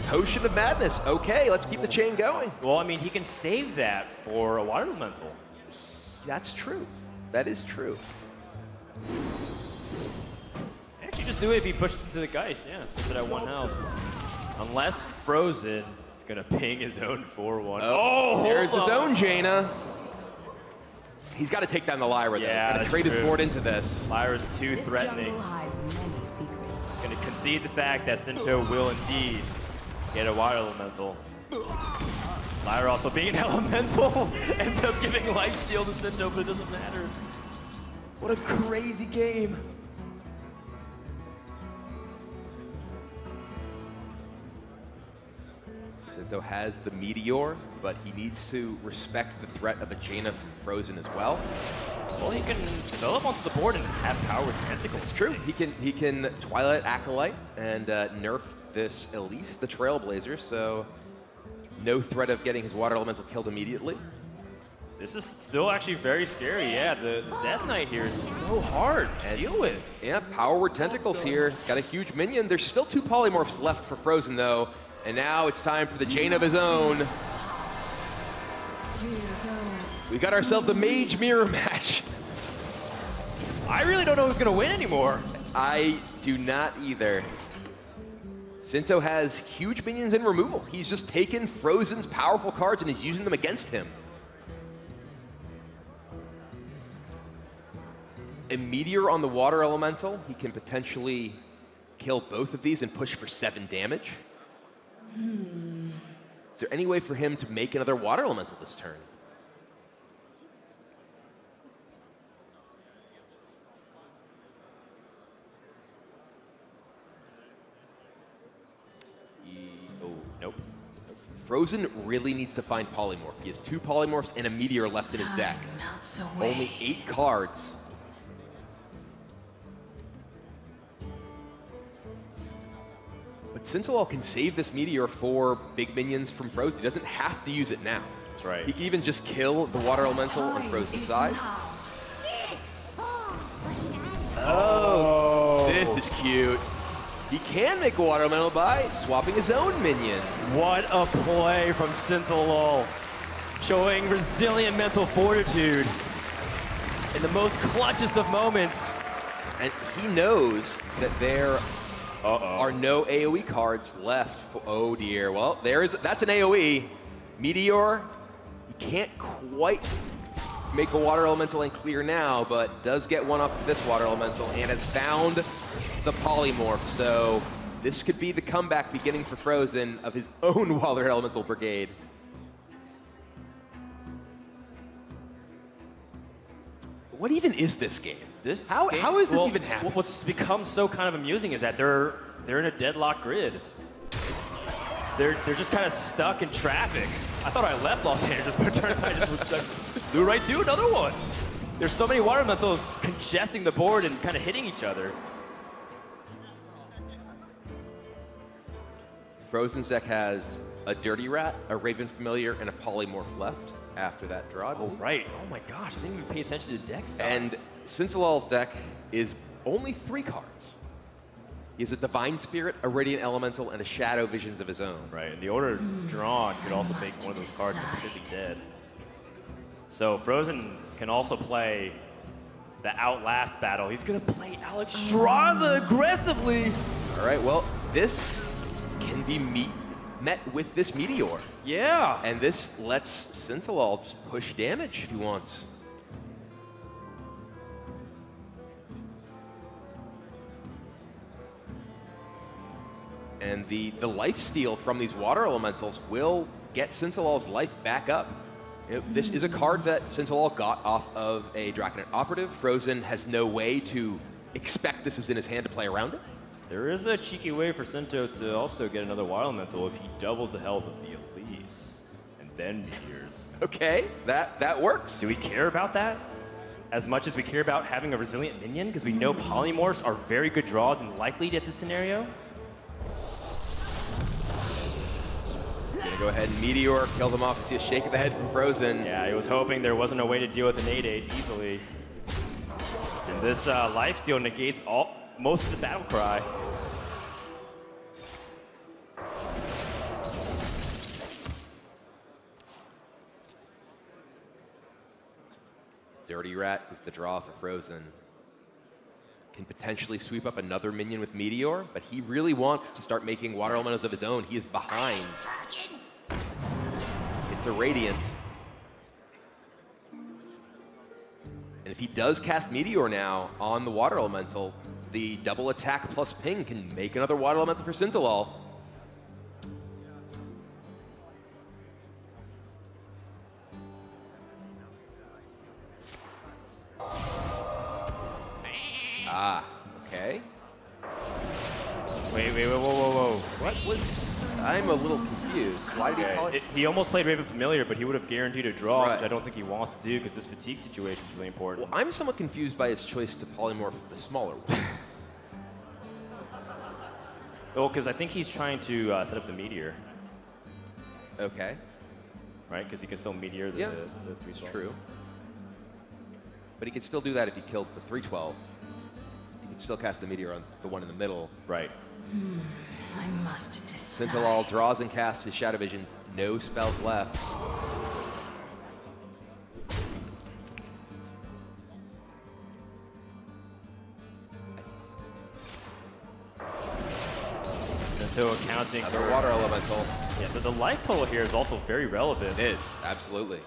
[SPEAKER 7] Potion of Madness. Okay, let's keep the chain going.
[SPEAKER 6] Well, I mean, he can save that for a Water Elemental.
[SPEAKER 7] That's true. That is true.
[SPEAKER 6] Actually, just do it if he pushes into the Geist, yeah. Puts it at 1 health. Unless Fr0zen is going to ping his own 4-1.
[SPEAKER 7] Oh, there's his own Jaina. He's got to take down the Lyra, though.
[SPEAKER 6] Yeah,
[SPEAKER 7] Got to trade his board into this.
[SPEAKER 6] Lyra's too threatening. Going to concede the fact that Sinto will indeed get a Water Elemental. Lyra also being an Elemental ends up giving Lifesteal to Sinto, but it doesn't matter. What a crazy game.
[SPEAKER 7] Sinto has the Meteor, but he needs to respect the threat of a Jaina from Fr0zen as well.
[SPEAKER 6] Well, he can develop onto the board and have power with tentacles.
[SPEAKER 7] It's true. He can Twilight Acolyte and nerf this Elise, the Trailblazer, so no threat of getting his Water Elemental killed immediately.
[SPEAKER 6] This is still actually very scary. Yeah, the Death Knight here is so hard to deal with.
[SPEAKER 7] Yeah, Power Word Tentacles here. Got a huge minion. There's still 2 polymorphs left for Fr0zen, though. And now it's time for the chain of his own. We got ourselves a Mage mirror match.
[SPEAKER 6] I really don't know who's going to win anymore.
[SPEAKER 7] I do not either. Sinto has huge minions in removal. He's just taken Fr0zen's powerful cards and he's using them against him. A Meteor on the Water Elemental. He can potentially kill both of these and push for 7 damage. Is there any way for him to make another Water Elemental this turn? Oh, nope. Fr0zen really needs to find Polymorph. He has 2 Polymorphs and a Meteor left in his deck. Only 8 cards. But Sintolol can save this Meteor for big minions from Fr0zen. He doesn't have to use it now.
[SPEAKER 6] That's right.
[SPEAKER 7] He can even just kill the Water Elemental on Fr0zen's side. Oh, this is cute. He can make a Water Elemental by swapping his own minion.
[SPEAKER 6] What a play from Sintolol. Showing resilient mental fortitude in the most clutchest of moments.
[SPEAKER 7] And he knows that there are no AoE cards left. Oh dear. Well, that's an AoE. Meteor, he can't quite make a Water Elemental and clear now, but does get one up this Water Elemental and has found the Polymorph. So this could be the comeback beginning for Fr0zen of his own Water Elemental brigade. What even is this game? How is this even happening?
[SPEAKER 6] What's become so kind of amusing is that they're in a deadlock grid. They're just kind of stuck in traffic. I thought I left Los Angeles, but it turns out I just flew right to another one. There's so many Water Elementals congesting the board and kind of hitting each other.
[SPEAKER 7] Fr0zen's deck has a Dirty Rat, a Raven Familiar, and a Polymorph left after that draw.
[SPEAKER 6] Oh, right. Oh my gosh, I didn't even pay attention to the deck size.
[SPEAKER 7] And Sintolol's deck is only 3 cards. He has a Divine Spirit, a Radiant Elemental, and a Shadow Visions of his own.
[SPEAKER 6] Right, and the order drawn could also make one of those cards completely dead. So Fr0zen can also play the Outlast battle. He's gonna play Alexstrasza aggressively.
[SPEAKER 7] All right, well, this can be met with this Meteor.
[SPEAKER 6] Yeah.
[SPEAKER 7] And this lets Sintolol just push damage if he wants. And the lifesteal from these Water Elementals will get Sintolol's life back up. This is a card that Sintolol got off of a Draconet Operative. Fr0zen has no way to expect this is in his hand to play around it.
[SPEAKER 6] There is a cheeky way for Sinto to also get another Water Elemental if he doubles the health of the Elise, and then Meteors.
[SPEAKER 7] Okay, that works.
[SPEAKER 6] Do we care about that as much as we care about having a resilient minion? Because we know Polymorphs are very good draws and likely to get this scenario.
[SPEAKER 7] Gonna go ahead and Meteor, kill them off. See a shake of the head from Fr0zen.
[SPEAKER 6] Yeah, he was hoping there wasn't a way to deal with an 8/8 easily. And this lifesteal negates most of the battle cry.
[SPEAKER 7] Dirty Rat is the draw for Fr0zen. Can potentially sweep up another minion with Meteor, but he really wants to start making Water Elementals of his own. He is behind. It's a Radiant. And if he does cast Meteor now on the Water Elemental, the double attack plus ping can make another Water Elemental for Sintolol. Ah, okay.
[SPEAKER 6] Wait, whoa. What was...
[SPEAKER 7] I'm a little confused. Why did he call it?
[SPEAKER 6] He almost played Raven Familiar, but he would have guaranteed a draw, which I don't think he wants to do because this fatigue situation is really important.
[SPEAKER 7] Well, I'm somewhat confused by his choice to polymorph the smaller one.
[SPEAKER 6] Well, because I think he's trying to set up the Meteor.
[SPEAKER 7] Okay.
[SPEAKER 6] right? Because he can still meteor the,
[SPEAKER 7] Yeah,
[SPEAKER 6] the 312.
[SPEAKER 7] True. But he can still do that if he killed the 312. He can still cast the meteor on the one in the middle.
[SPEAKER 6] Right.
[SPEAKER 8] I must decide.
[SPEAKER 7] Sintolol draws and casts his Shadow Vision. No spells left.
[SPEAKER 6] So accounting
[SPEAKER 7] Another water elemental.
[SPEAKER 6] Yeah, but the life total here is also very relevant.
[SPEAKER 7] It is, absolutely.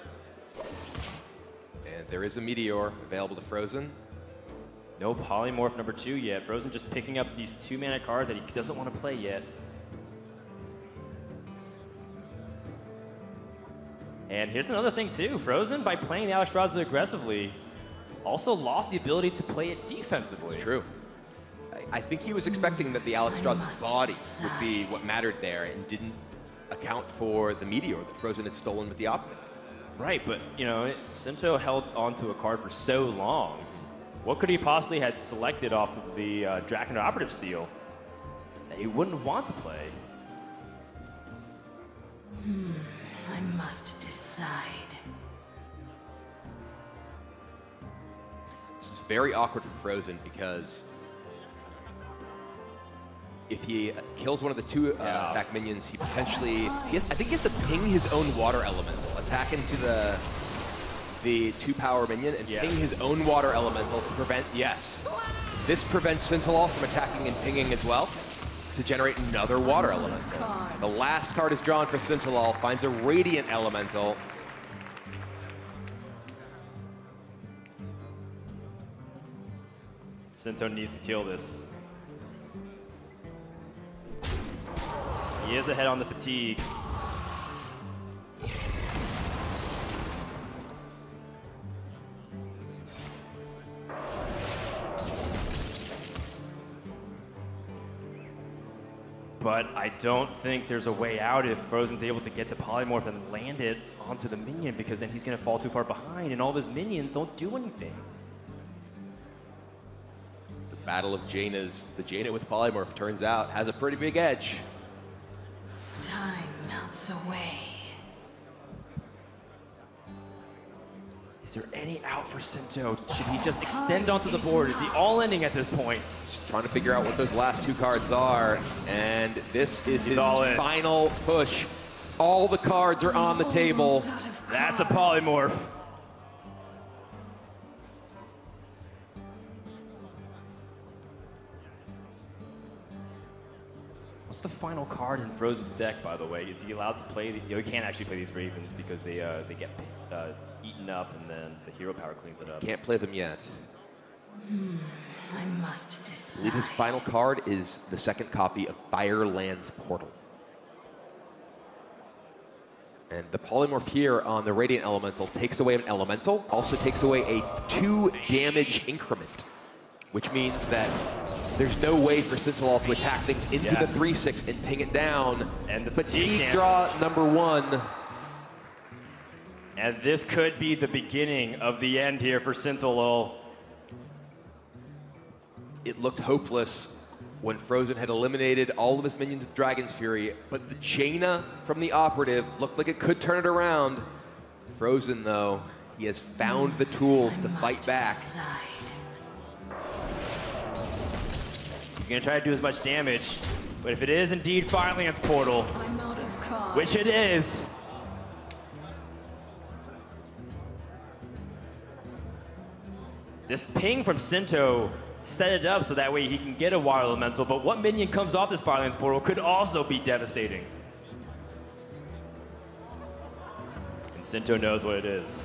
[SPEAKER 7] And there is a meteor available to Fr0zen.
[SPEAKER 6] No polymorph number 2 yet. Fr0zen just picking up these 2-mana cards that he doesn't want to play yet. And here's another thing too. Fr0zen, by playing the Alexstrasza aggressively, also lost the ability to play it defensively.
[SPEAKER 7] True. I think he was expecting that the Alexstrasza's body would be what mattered there and didn't account for the meteor that Fr0zen had stolen with the operative.
[SPEAKER 6] Right, but you know, Sinto held onto a card for so long. What could he possibly had selected off of the Draken Operative Steel that he wouldn't want to play?
[SPEAKER 8] I must decide.
[SPEAKER 7] This is very awkward for Fr0zen because if he kills one of the 2 attack minions, he potentially, I think he has to ping his own water elemental, attack into the 2-power minion and ping his own water elemental to prevent, this prevents Sintolol from attacking and pinging as well to generate another water elemental. The last card is drawn for Sintolol, finds a Radiant Elemental.
[SPEAKER 6] Sinto needs to kill this. He is ahead on the fatigue. But I don't think there's a way out if Fr0zen's able to get the polymorph and land it onto the minion, because then he's going to fall too far behind and all of his minions don't do anything.
[SPEAKER 7] The Battle of Jaina's, the Jaina with polymorph turns out has a pretty big edge.
[SPEAKER 8] Time melts away.
[SPEAKER 6] Is there any out for Sinto? Should he just extend onto the board? Is he all ending at this point?
[SPEAKER 7] Just trying to figure out what those last 2 cards are, and this is his final push. All the cards are on the table.
[SPEAKER 6] That's a polymorph. What's the final card in Fr0zen's deck, by the way? Is he allowed to play? You can't actually play these Ravens because they get eaten up and then the hero power cleans it up.
[SPEAKER 7] Can't play them yet.
[SPEAKER 8] I must
[SPEAKER 7] I
[SPEAKER 8] decide.
[SPEAKER 7] believe his final card is the 2nd copy of Fireland's Portal. And the polymorph here on the Radiant Elemental takes away an Elemental, also takes away a 2 damage increment, which means that there's no way for Sintolol to attack things into the 3/6 and ping it down.
[SPEAKER 6] And the
[SPEAKER 7] fatigue draw number 1.
[SPEAKER 6] And this could be the beginning of the end here for Sintolol.
[SPEAKER 7] It looked hopeless when Fr0zen had eliminated all of his minions with Dragon's Fury, but the Jaina from the operative looked like it could turn it around. Fr0zen, though, he has found the tools to fight back.
[SPEAKER 6] He's going to try to do as much damage, but if it is indeed Fireland's Portal,
[SPEAKER 8] I'm out of cards.
[SPEAKER 6] which it is, this ping from Sinto set it up so that way he can get a water elemental, but what minion comes off this Fireland's Portal could also be devastating. And Sinto knows what it is.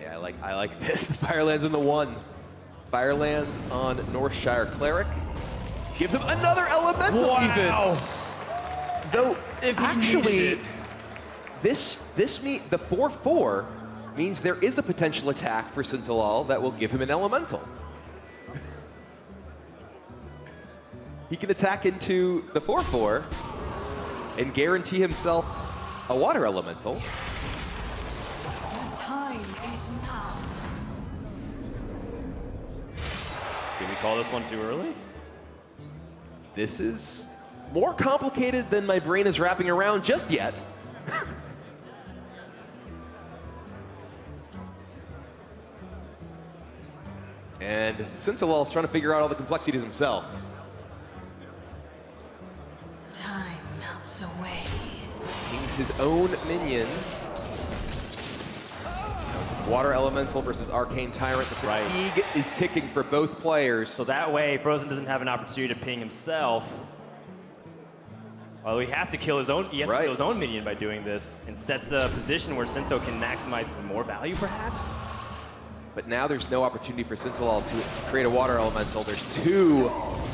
[SPEAKER 7] Yeah, I like this. The Firelands on the 1. Firelands on Northshire Cleric. Gives him another elemental even. Though, actually, the 4/4 means there is a potential attack for Sintolol that will give him an elemental. He can attack into the 4/4 and guarantee himself a water elemental.
[SPEAKER 8] The time is now.
[SPEAKER 6] Did we call this one too early?
[SPEAKER 7] This is more complicated than my brain is wrapping around just yet. And Sintolol's trying to figure out all the complexities himself.
[SPEAKER 8] Time melts away.
[SPEAKER 7] King's his own minion. Water Elemental versus Arcane Tyrant. The fatigue is ticking for both players.
[SPEAKER 2] So that way, Fr0zen doesn't have an opportunity to ping himself. Although he has to kill his own, he has to kill his own minion by doing this, and sets a position where Sinto can maximize more value, perhaps.
[SPEAKER 7] But now there's no opportunity for Sintolol to create a Water Elemental. There's two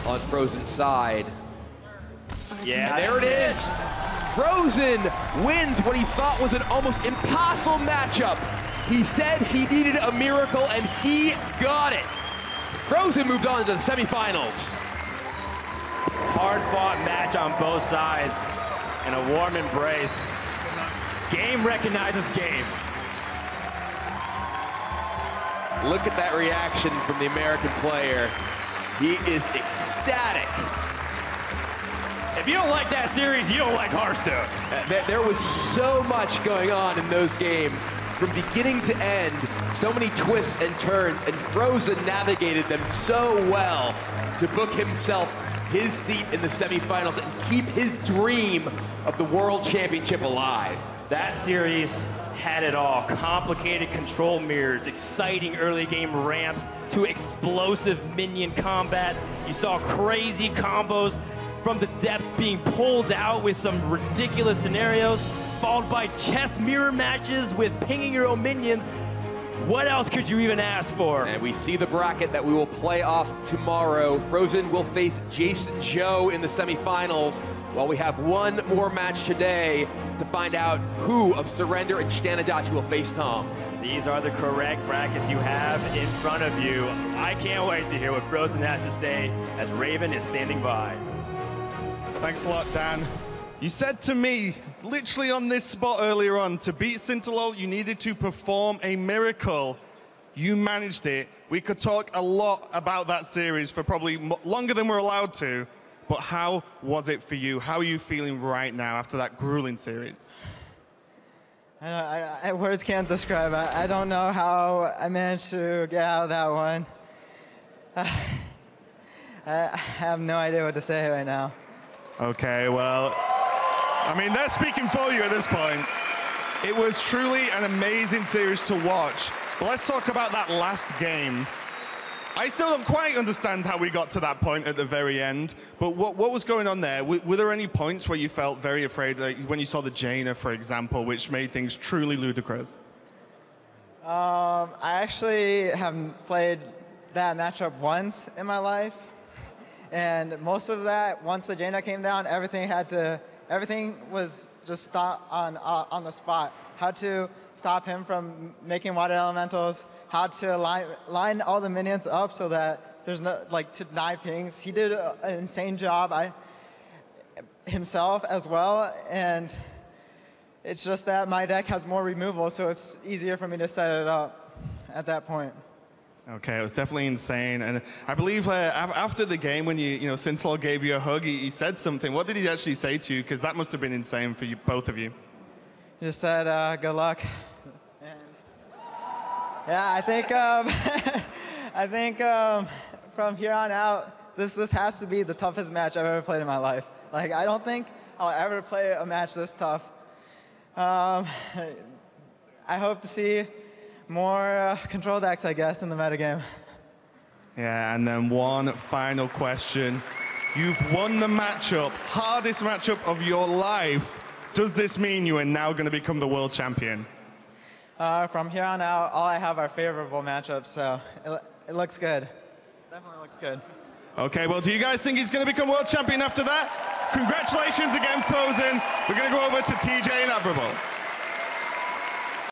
[SPEAKER 7] on Fr0zen's side.
[SPEAKER 2] Yeah,
[SPEAKER 7] there it is. Fr0zen wins what he thought was an almost impossible matchup. He said he needed a miracle, and he got it. Fr0zen moved on to the semifinals.
[SPEAKER 2] Hard-fought match on both sides, and a warm embrace. Game recognizes game.
[SPEAKER 7] Look at that reaction from the American player. He is ecstatic.
[SPEAKER 2] If you don't like that series, you don't like Hearthstone.
[SPEAKER 7] There was so much going on in those games. From beginning to end, so many twists and turns, and Fr0zen navigated them so well to book himself his seat in the semifinals and keep his dream of the World Championship alive.
[SPEAKER 2] That series had it all. Complicated control mirrors, exciting early game ramps, to explosive minion combat. You saw crazy combos from the depths being pulled out with some ridiculous scenarios, followed by chess mirror matches with pinging your own minions. What else could you even ask for?
[SPEAKER 7] And we see the bracket that we will play off tomorrow. Fr0zen will face Jason Joe in the semifinals, while we have one more match today to find out who of Surrender and Shtanidachi will face Tom.
[SPEAKER 2] These are the correct brackets you have in front of you. I can't wait to hear what Fr0zen has to say as Raven is standing by.
[SPEAKER 1] Thanks a lot, Dan. You said to me, literally on this spot earlier on, to beat Sintolol, you needed to perform a miracle. You managed it. We could talk a lot about that series for probably longer than we're allowed to, but how was it for you? How are you feeling right now after that grueling series?
[SPEAKER 4] Words can't describe it. I don't know how I managed to get out of that one. I have no idea what to say right now.
[SPEAKER 1] Okay, well, I mean, they're speaking for you at this point. It was truly an amazing series to watch. But let's talk about that last game. I still don't quite understand how we got to that point at the very end, but what was going on there? Were there any points where you felt very afraid, like when you saw the Jaina, for example, which made things truly ludicrous?
[SPEAKER 4] I actually have played that matchup once in my life, and most of that, once the Jaina came down, everything was just stopped on the spot. How to stop him from making water elementals, how to line all the minions up so that there's no, to deny pings. He did an insane job himself as well, and it's just that my deck has more removal, so it's easier for me to set it up at that point.
[SPEAKER 1] Okay, it was definitely insane, and I believe after the game when Sintolol gave you a hug, he said something. What did he actually say to you? Because that must have been insane for you, both of you.
[SPEAKER 4] He just said, good luck. And yeah, I think from here on out, this has to be the toughest match I've ever played in my life. I don't think I'll ever play a match this tough. I hope to see more control decks, I guess, in the metagame.
[SPEAKER 1] Yeah, and then one final question. You've won the matchup, hardest matchup of your life. Does this mean you are now going to become the world champion?
[SPEAKER 4] From here on out, all I have are favorable matchups, so it looks good. Definitely looks good.
[SPEAKER 1] Okay, well, do you guys think he's going to become world champion after that? Congratulations again, Fr0zen. We're going to go over to TJ and Admirable.